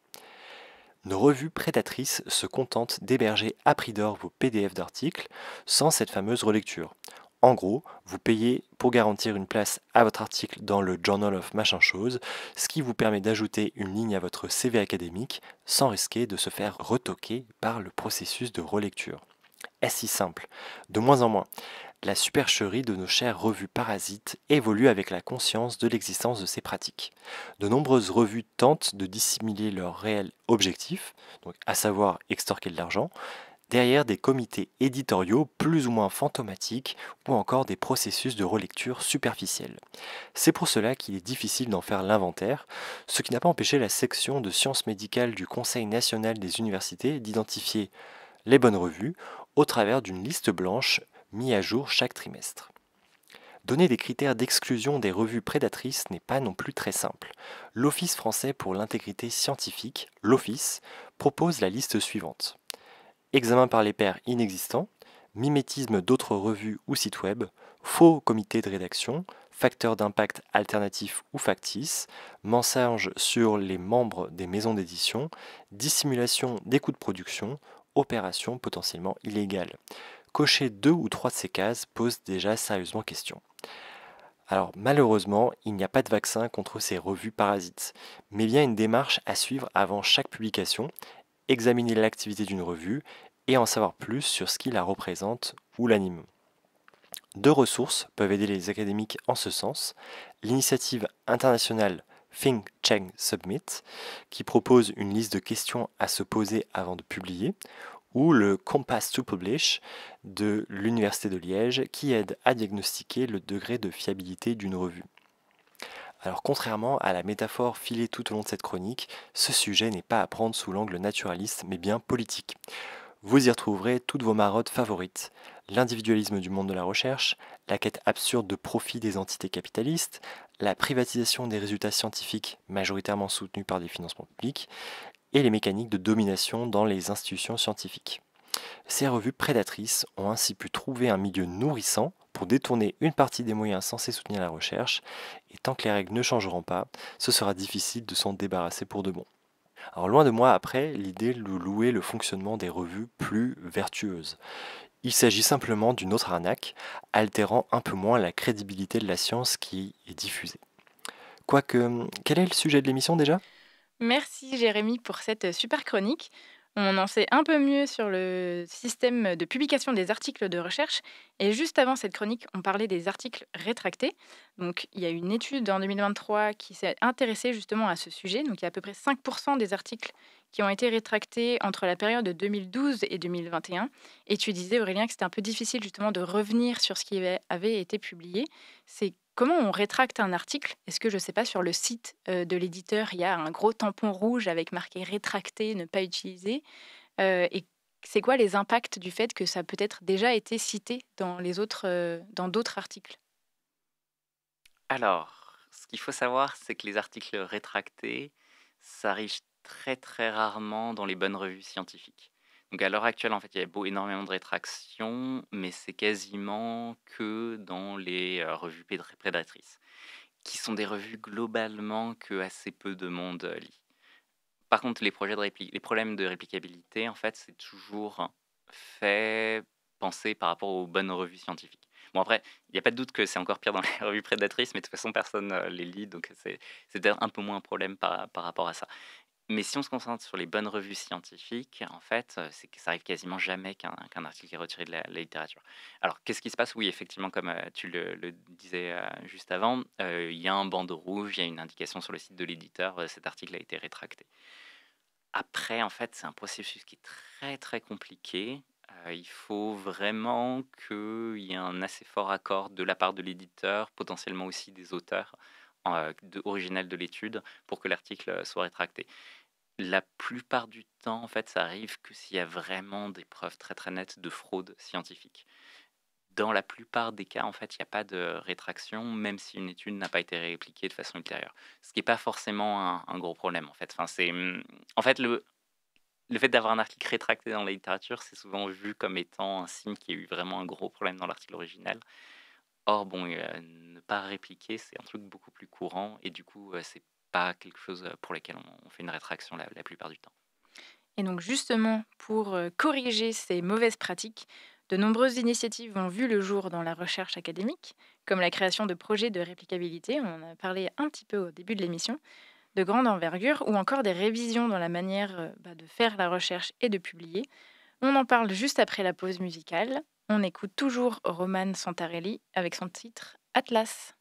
Nos revues prédatrices se contentent d'héberger à prix d'or vos PDF d'articles sans cette fameuse relecture. En gros, vous payez pour garantir une place à votre article dans le Journal of machin chose, ce qui vous permet d'ajouter une ligne à votre CV académique sans risquer de se faire retoquer par le processus de relecture. Est-ce si simple? De moins en moins. La supercherie de nos chères revues parasites évolue avec la conscience de l'existence de ces pratiques. De nombreuses revues tentent de dissimuler leur réel objectif, donc à savoir extorquer de l'argent, derrière des comités éditoriaux plus ou moins fantomatiques ou encore des processus de relecture superficiels. C'est pour cela qu'il est difficile d'en faire l'inventaire, ce qui n'a pas empêché la section de sciences médicales du Conseil national des universités d'identifier les bonnes revues au travers d'une liste blanche mise à jour chaque trimestre. Donner des critères d'exclusion des revues prédatrices n'est pas non plus très simple. L'Office français pour l'intégrité scientifique, l'Office, propose la liste suivante. Examen par les pairs inexistants, mimétisme d'autres revues ou sites web, faux comité de rédaction, facteurs d'impact alternatifs ou factices, mensonges sur les membres des maisons d'édition, dissimulation des coûts de production, opérations potentiellement illégales. Cocher 2 ou 3 de ces cases pose déjà sérieusement question. Alors malheureusement, il n'y a pas de vaccin contre ces revues parasites, mais bien une démarche à suivre avant chaque publication, examiner l'activité d'une revue et en savoir plus sur ce qui la représente ou l'anime. 2 ressources peuvent aider les académiques en ce sens. L'initiative internationale Think Check Submit, qui propose une liste de questions à se poser avant de publier, ou le Compass to Publish de l'Université de Liège, qui aide à diagnostiquer le degré de fiabilité d'une revue. Alors contrairement à la métaphore filée tout au long de cette chronique, ce sujet n'est pas à prendre sous l'angle naturaliste, mais bien politique. Vous y retrouverez toutes vos marottes favorites. L'individualisme du monde de la recherche, la quête absurde de profit des entités capitalistes, la privatisation des résultats scientifiques majoritairement soutenus par des financements publics, et les mécaniques de domination dans les institutions scientifiques. Ces revues prédatrices ont ainsi pu trouver un milieu nourrissant pour détourner une partie des moyens censés soutenir la recherche, et tant que les règles ne changeront pas, ce sera difficile de s'en débarrasser pour de bon. Alors loin de moi après l'idée de louer le fonctionnement des revues plus vertueuses. Il s'agit simplement d'une autre arnaque, altérant un peu moins la crédibilité de la science qui est diffusée. Quoique, quel est le sujet de l'émission déjà ? Merci Jérémy pour cette super chronique. On en sait un peu mieux sur le système de publication des articles de recherche. Et juste avant cette chronique, on parlait des articles rétractés. Donc, il y a une étude en 2023 qui s'est intéressée justement à ce sujet. Donc, il y a à peu près 5% des articles qui ont été rétractés entre la période de 2012 et 2021. Et tu disais, Aurélien, que c'était un peu difficile justement de revenir sur ce qui avait été publié. C'est comment on rétracte un article? Est-ce que, je ne sais pas, sur le site de l'éditeur, il y a un gros tampon rouge avec marqué rétracté, ne pas utiliser? Et c'est quoi les impacts du fait que ça a peut-être déjà été cité dans dans d'autres articles? Alors, ce qu'il faut savoir, c'est que les articles rétractés, ça arrive très très rarement dans les bonnes revues scientifiques. Donc à l'heure actuelle, en fait, il y a énormément de rétractions, mais c'est quasiment que dans les revues prédatrices, qui sont des revues globalement que assez peu de monde lit. Par contre, les problèmes de réplicabilité, en fait, c'est toujours fait penser par rapport aux bonnes revues scientifiques. Bon, après, il n'y a pas de doute que c'est encore pire dans les revues prédatrices, mais de toute façon, personne les lit, donc c'est peut-être un peu moins un problème par rapport à ça. Mais si on se concentre sur les bonnes revues scientifiques, en fait, c'est que ça arrive quasiment jamais qu'un article est retiré de la littérature. Alors, qu'est-ce qui se passe? Oui, effectivement, comme tu le disais juste avant, il y a un bandeau rouge, il y a une indication sur le site de l'éditeur, cet article a été rétracté. Après, en fait, c'est un processus qui est très, très compliqué. Il faut vraiment qu'il y ait un assez fort accord de la part de l'éditeur, potentiellement aussi des auteurs originels de l'étude, pour que l'article soit rétracté. La plupart du temps, en fait, ça arrive que s'il y a vraiment des preuves très, très nettes de fraude scientifique. Dans la plupart des cas, en fait, il n'y a pas de rétraction, même si une étude n'a pas été répliquée de façon ultérieure. Ce qui n'est pas forcément un gros problème, en fait. En fait, le fait d'avoir un article rétracté dans la littérature, c'est souvent vu comme étant un signe qu'il y a eu vraiment un gros problème dans l'article original. Or, bon, ne pas répliquer, c'est un truc beaucoup plus courant, et du coup, c'est pas quelque chose pour lequel on fait une rétraction la plupart du temps. Et donc justement, pour corriger ces mauvaises pratiques, de nombreuses initiatives ont vu le jour dans la recherche académique, comme la création de projets de réplicabilité, on en a parlé un petit peu au début de l'émission, de grande envergure, ou encore des révisions dans la manière de faire la recherche et de publier. On en parle juste après la pause musicale. On écoute toujours Romane Santarelli avec son titre Atlas.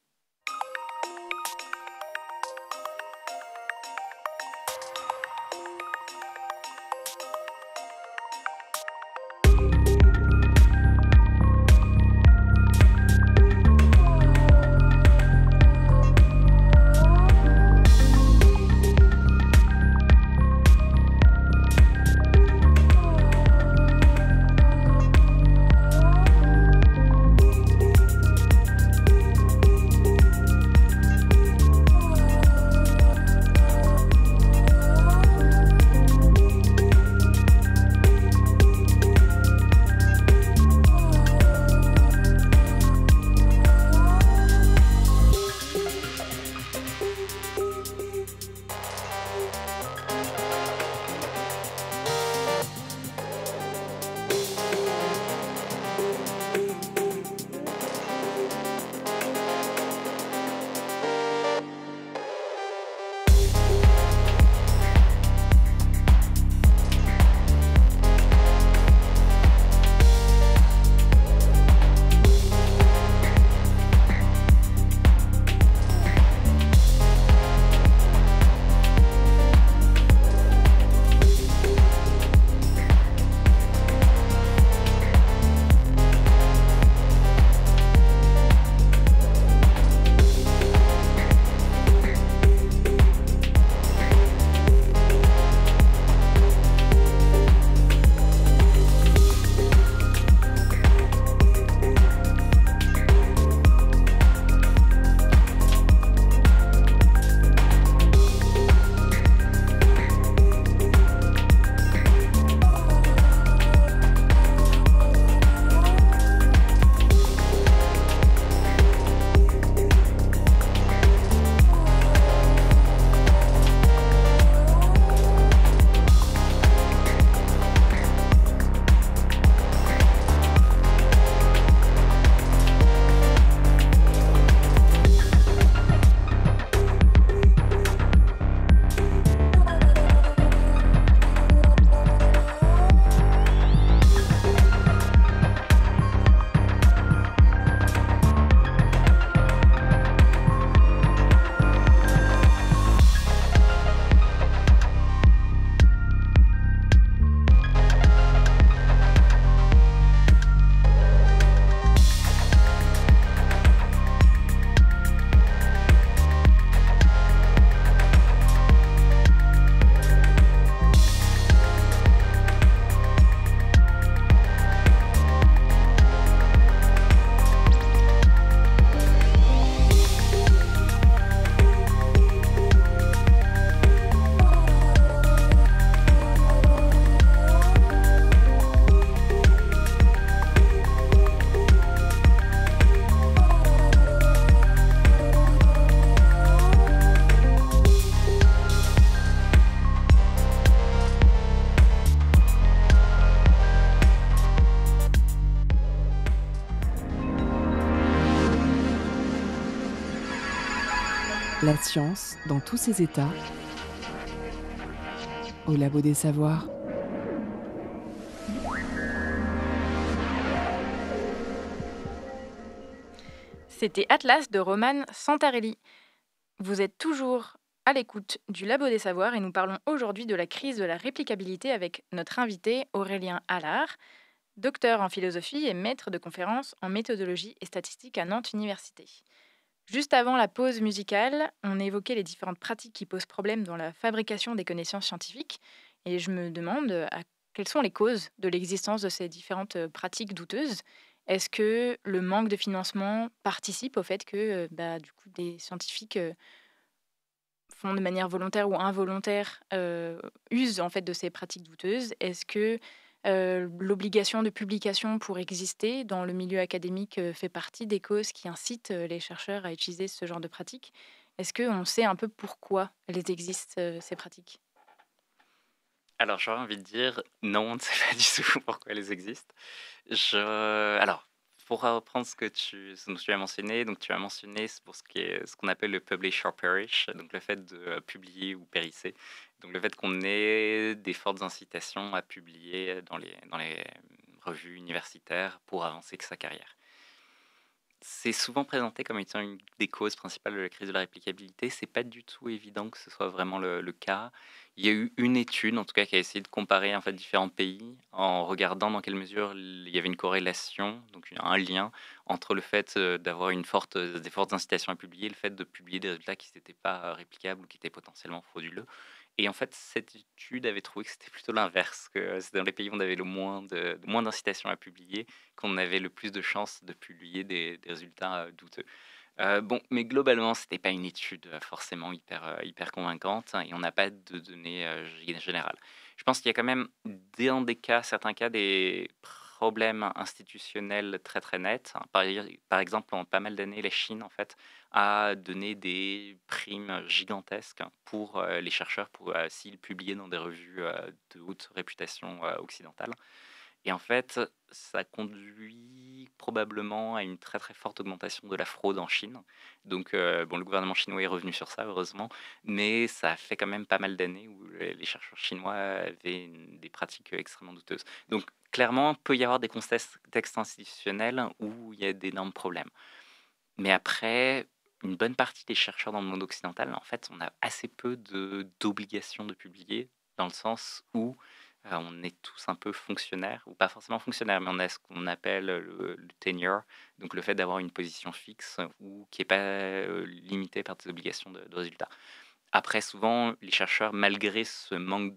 La science dans tous ses états, au Labo des Savoirs. C'était Atlas de Roman Santarelli. Vous êtes toujours à l'écoute du Labo des Savoirs et nous parlons aujourd'hui de la crise de la réplicabilité avec notre invité Aurélien Allard, docteur en philosophie et maître de conférences en méthodologie et statistique à Nantes Université. Juste avant la pause musicale, on évoquait les différentes pratiques qui posent problème dans la fabrication des connaissances scientifiques et je me demande quelles sont les causes de l'existence de ces différentes pratiques douteuses. Est-ce que le manque de financement participe au fait que du coup, des scientifiques font de manière volontaire ou involontaire usent en fait de ces pratiques douteuses? Est-ce que l'obligation de publication pour exister dans le milieu académique fait partie des causes qui incitent les chercheurs à utiliser ce genre de pratiques? Est-ce qu'on sait un peu pourquoi elles existent, ces pratiques? Alors, j'aurais envie de dire non, on ne sait pas du tout pourquoi elles existent. Alors, pour reprendre ce dont tu as mentionné, donc tu as mentionné pour ce qu'on appelle le publish or perish, donc le fait de publier ou périsser. Donc le fait qu'on ait des fortes incitations à publier dans les revues universitaires pour avancer que sa carrière. C'est souvent présenté comme étant une des causes principales de la crise de la réplicabilité. C'est pas du tout évident que ce soit vraiment le cas. Il y a eu une étude, en tout cas, qui a essayé de comparer en fait différents pays en regardant dans quelle mesure il y avait une corrélation, donc un lien entre le fait d'avoir des fortes incitations à publier, et le fait de publier des résultats qui n'étaient pas réplicables ou qui étaient potentiellement frauduleux. Et en fait, cette étude avait trouvé que c'était plutôt l'inverse, que c'est dans les pays où on avait le moins d'incitation à publier qu'on avait le plus de chances de publier des résultats douteux. Bon, mais globalement, c'était pas une étude forcément hyper convaincante et on n'a pas de données générales. Je pense qu'il y a quand même, dans certains cas, des problèmes institutionnels très très nets. Par exemple, pendant pas mal d'années, la Chine, en fait, a donné des primes gigantesques pour les chercheurs s'ils publiaient dans des revues de haute réputation occidentale. Et en fait, ça conduit probablement à une très très forte augmentation de la fraude en Chine. Donc, bon, le gouvernement chinois est revenu sur ça, heureusement, mais ça a fait quand même pas mal d'années où les chercheurs chinois avaient des pratiques extrêmement douteuses. Donc, clairement, il peut y avoir des contextes institutionnels où il y a d'énormes problèmes. Mais après, une bonne partie des chercheurs dans le monde occidental, en fait, on a assez peu d'obligations de publier, dans le sens où on est tous un peu fonctionnaires, ou pas forcément fonctionnaires, mais on a ce qu'on appelle le tenure, donc le fait d'avoir une position fixe ou qui n'est pas limitée par des obligations de résultats. Après, souvent, les chercheurs, malgré ce manque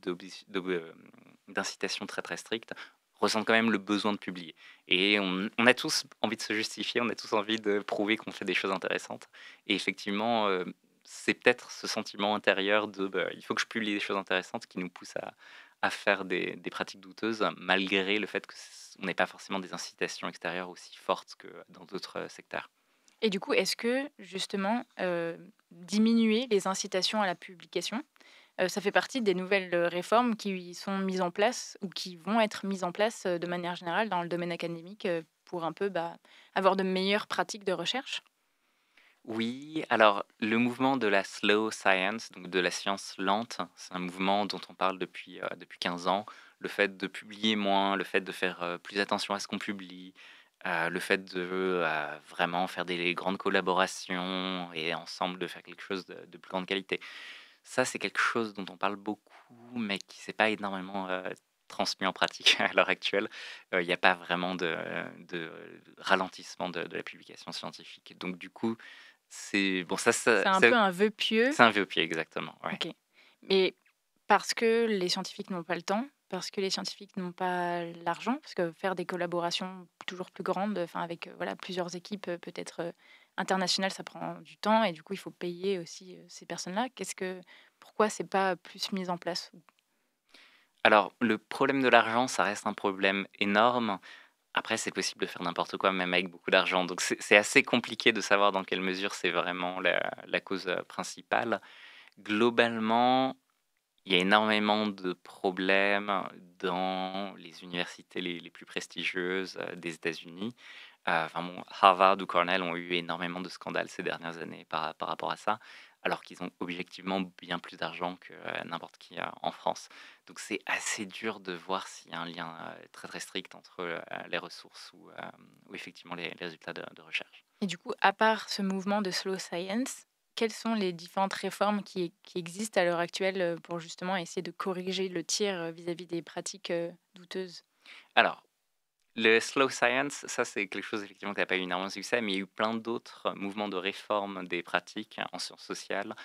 d'incitation très très stricte, ressentent quand même le besoin de publier. Et on a tous envie de se justifier, on a tous envie de prouver qu'on fait des choses intéressantes. Et effectivement, c'est peut-être ce sentiment intérieur de il faut que je publie des choses intéressantes qui nous pousse à faire des pratiques douteuses, malgré le fait qu'on n'ait pas forcément des incitations extérieures aussi fortes que dans d'autres secteurs. Et du coup, est-ce que justement, diminuer les incitations à la publication, ça fait partie des nouvelles réformes qui sont mises en place ou qui vont être mises en place de manière générale dans le domaine académique pour un peu avoir de meilleures pratiques de recherche? Oui, alors le mouvement de la slow science, donc de la science lente, c'est un mouvement dont on parle depuis 15 ans. Le fait de publier moins, le fait de faire plus attention à ce qu'on publie, le fait de vraiment faire des grandes collaborations et ensemble de faire quelque chose de plus grande qualité. Ça, c'est quelque chose dont on parle beaucoup, mais qui ne s'est pas énormément transmis en pratique à l'heure actuelle. Il n'y a pas vraiment de ralentissement de la publication scientifique. Donc du coup, c'est bon, C'est un peu un vœu pieux. c'est un vieux pied, exactement. Ouais. Ok. Mais parce que les scientifiques n'ont pas le temps, parce que les scientifiques n'ont pas l'argent, parce que faire des collaborations toujours plus grandes, enfin avec plusieurs équipes peut-être internationales, ça prend du temps et du coup il faut payer aussi ces personnes-là. Pourquoi c'est pas plus mis en place? Alors, le problème de l'argent, ça reste un problème énorme. Après, c'est possible de faire n'importe quoi, même avec beaucoup d'argent. Donc, c'est assez compliqué de savoir dans quelle mesure c'est vraiment la cause principale. Globalement, il y a énormément de problèmes dans les universités les plus prestigieuses des États-Unis. Harvard ou Cornell ont eu énormément de scandales ces dernières années par rapport à ça, alors qu'ils ont objectivement bien plus d'argent que n'importe qui en France. Donc c'est assez dur de voir s'il y a un lien très très strict entre les ressources ou effectivement les résultats de recherche. Et du coup, à part ce mouvement de slow science, quelles sont les différentes réformes qui existent à l'heure actuelle pour justement essayer de corriger le tir vis-à-vis des pratiques douteuses? Alors, le slow science, ça c'est quelque chose effectivement qui n'a pas eu énormément de succès, mais il y a eu plein d'autres mouvements de réforme des pratiques en sciences sociales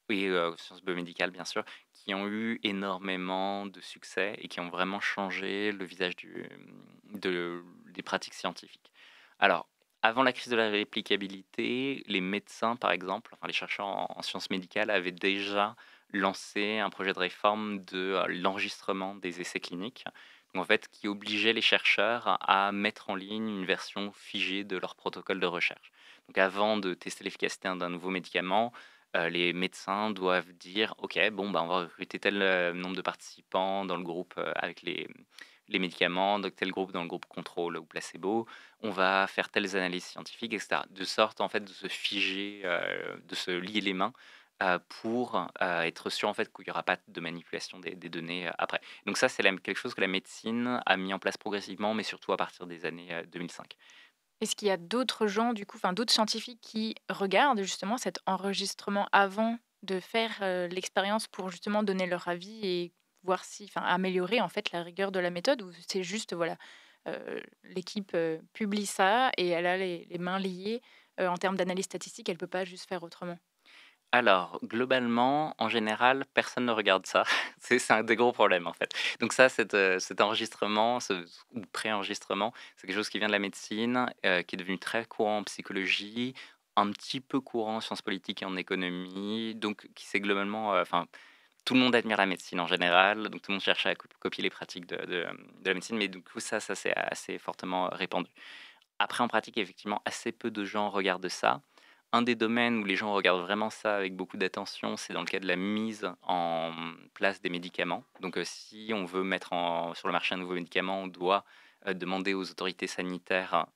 et sciences biomédicales bien sûr, qui ont eu énormément de succès et qui ont vraiment changé le visage des pratiques scientifiques. Alors, avant la crise de la réplicabilité, les médecins par exemple, enfin les chercheurs en sciences médicales avaient déjà lancé un projet de réforme de l'enregistrement des essais cliniques, donc en fait qui obligeait les chercheurs à mettre en ligne une version figée de leur protocole de recherche. Donc avant de tester l'efficacité d'un nouveau médicament, les médecins doivent dire: «OK, bon, bah, on va recruter tel, nombre de participants dans le groupe, avec les médicaments, donc tel groupe dans le groupe contrôle ou placebo. On va faire telles analyses scientifiques» et cetera. De sorte, en fait, de se figer, de se lier les mains, pour, être sûr, en fait, qu'il n'y aura pas de manipulation des données, après. Donc ça, c'est quelque chose que la médecine a mis en place progressivement, mais surtout à partir des années, 2005. Est-ce qu'il y a d'autres gens, du coup, enfin d'autres scientifiques qui regardent justement cet enregistrement avant de faire l'expérience pour justement donner leur avis et voir si, enfin, améliorer en fait la rigueur de la méthode, ou c'est juste, voilà, l'équipe publie ça et elle a les mains liées en termes d'analyse statistique, elle peut pas juste faire autrement. Alors, globalement, en général, personne ne regarde ça. C'est un des gros problèmes, en fait. Donc ça, cet enregistrement, ou pré-enregistrement, c'est quelque chose qui vient de la médecine, qui est devenu très courant en psychologie, un petit peu courant en sciences politiques et en économie, donc qui c'est globalement, enfin, tout le monde admire la médecine en général, donc tout le monde cherche à copier les pratiques de la médecine, mais du coup, ça c'est assez fortement répandu. Après, en pratique, effectivement, assez peu de gens regardent ça. Un des domaines où les gens regardent vraiment ça avec beaucoup d'attention, c'est dans le cas de la mise en place des médicaments. Donc, si on veut mettre sur le marché un nouveau médicament, on doit demander aux autorités sanitaires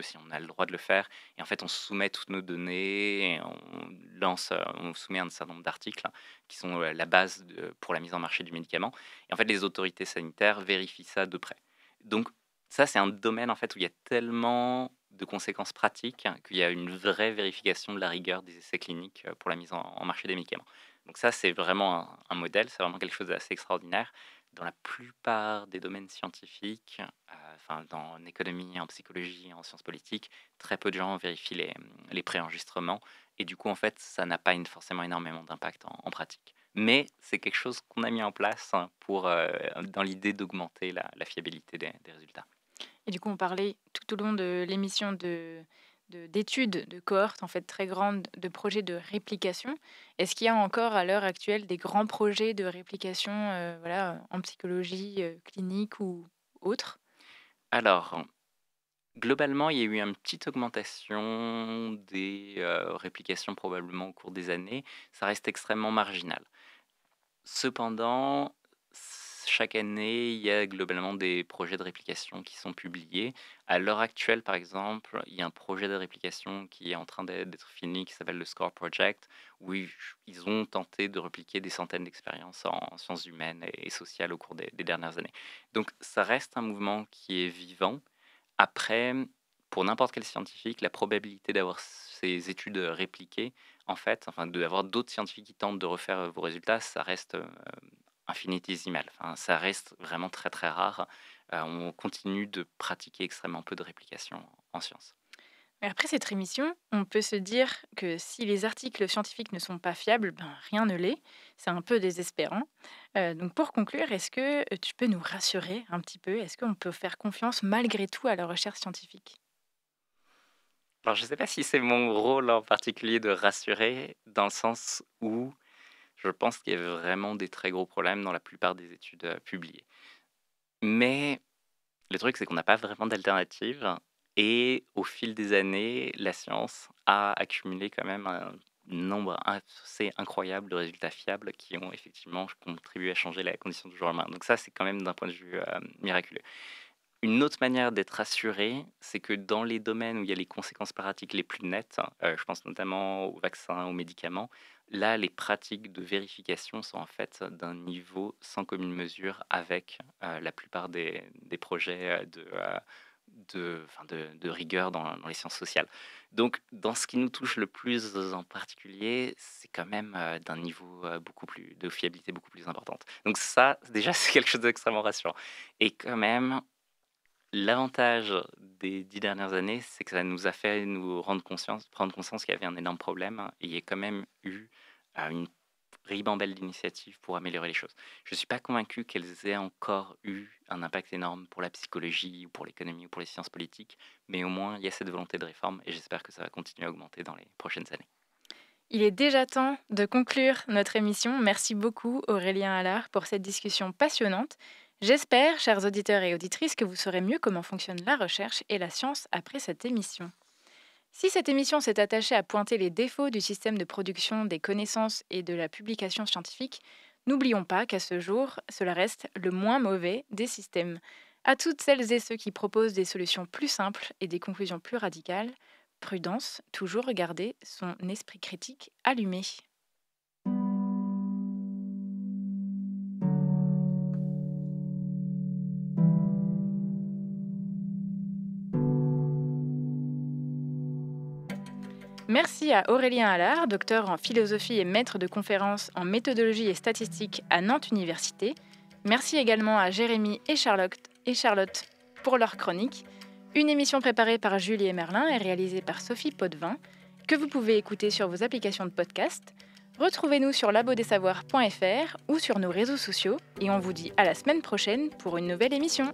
si on a le droit de le faire. Et en fait, on soumet toutes nos données, et on soumet un certain nombre d'articles qui sont la base pour la mise en marché du médicament. Et en fait, les autorités sanitaires vérifient ça de près. Donc, ça, c'est un domaine en fait où il y a tellement de conséquences pratiques qu'il y a une vraie vérification de la rigueur des essais cliniques pour la mise en marché des médicaments. Donc ça, c'est vraiment un modèle, c'est vraiment quelque chose d'assez extraordinaire. Dans la plupart des domaines scientifiques, enfin en économie, en psychologie, en sciences politiques, très peu de gens vérifient les préenregistrements et du coup, en fait, ça n'a pas forcément énormément d'impact en pratique. Mais c'est quelque chose qu'on a mis en place dans l'idée d'augmenter la fiabilité des résultats. Et du coup, on parlait tout au long de l'émission d'études, de cohortes en fait très grandes, de projets de réplication. Est-ce qu'il y a encore à l'heure actuelle des grands projets de réplication, voilà, en psychologie clinique ou autre? Alors, globalement, il y a eu une petite augmentation des réplications probablement au cours des années. Ça reste extrêmement marginal. Cependant, chaque année, il y a globalement des projets de réplication qui sont publiés. À l'heure actuelle, par exemple, il y a un projet de réplication qui est en train d'être fini, qui s'appelle le SCORE Project, où ils ont tenté de répliquer des centaines d'expériences en sciences humaines et sociales au cours des dernières années. Donc ça reste un mouvement qui est vivant. Après, pour n'importe quel scientifique, la probabilité d'avoir ces études répliquées, en fait, enfin d'avoir d'autres scientifiques qui tentent de refaire vos résultats, ça reste infinitésimal. Enfin, ça reste vraiment très très rare. On continue de pratiquer extrêmement peu de réplication en sciences. Mais après cette émission, on peut se dire que si les articles scientifiques ne sont pas fiables, ben, rien ne l'est. C'est un peu désespérant. Donc pour conclure, est-ce que tu peux nous rassurer un petit peu? Est-ce qu'on peut faire confiance malgré tout à la recherche scientifique? Alors, je ne sais pas si c'est mon rôle en particulier de rassurer, dans le sens où je pense qu'il y a vraiment des très gros problèmes dans la plupart des études publiées. Mais le truc, c'est qu'on n'a pas vraiment d'alternative. Et au fil des années, la science a accumulé quand même un nombre assez incroyable de résultats fiables qui ont effectivement contribué à changer la condition du jour au lendemain. Donc ça, c'est quand même d'un point de vue miraculeux. Une autre manière d'être assuré, c'est que dans les domaines où il y a les conséquences pratiques les plus nettes, je pense notamment aux vaccins, aux médicaments, là, les pratiques de vérification sont en fait d'un niveau sans commune mesure avec la plupart des projets de rigueur dans les sciences sociales. Donc, dans ce qui nous touche le plus en particulier, c'est quand même d'un niveau de fiabilité beaucoup plus importante. Donc ça, déjà, c'est quelque chose d'extrêmement rassurant. Et quand même, l'avantage des 10 dernières années, c'est que ça nous a fait prendre conscience qu'il y avait un énorme problème et il y a quand même eu une ribambelle d'initiatives pour améliorer les choses. Je ne suis pas convaincu qu'elles aient encore eu un impact énorme pour la psychologie ou pour l'économie ou pour les sciences politiques, mais au moins il y a cette volonté de réforme et j'espère que ça va continuer à augmenter dans les prochaines années. Il est déjà temps de conclure notre émission. Merci beaucoup Aurélien Allard pour cette discussion passionnante. J'espère, chers auditeurs et auditrices, que vous saurez mieux comment fonctionne la recherche et la science après cette émission. Si cette émission s'est attachée à pointer les défauts du système de production des connaissances et de la publication scientifique, n'oublions pas qu'à ce jour, cela reste le moins mauvais des systèmes. À toutes celles et ceux qui proposent des solutions plus simples et des conclusions plus radicales, prudence, toujours garder son esprit critique allumé. Merci à Aurélien Allard, docteur en philosophie et maître de conférences en méthodologie et statistique à Nantes Université. Merci également à Jérémy et Charlotte pour leur chronique. Une émission préparée par Julie et Merlin et réalisée par Sophie Potvin, que vous pouvez écouter sur vos applications de podcast. Retrouvez-nous sur labodesavoirs.fr ou sur nos réseaux sociaux et on vous dit à la semaine prochaine pour une nouvelle émission.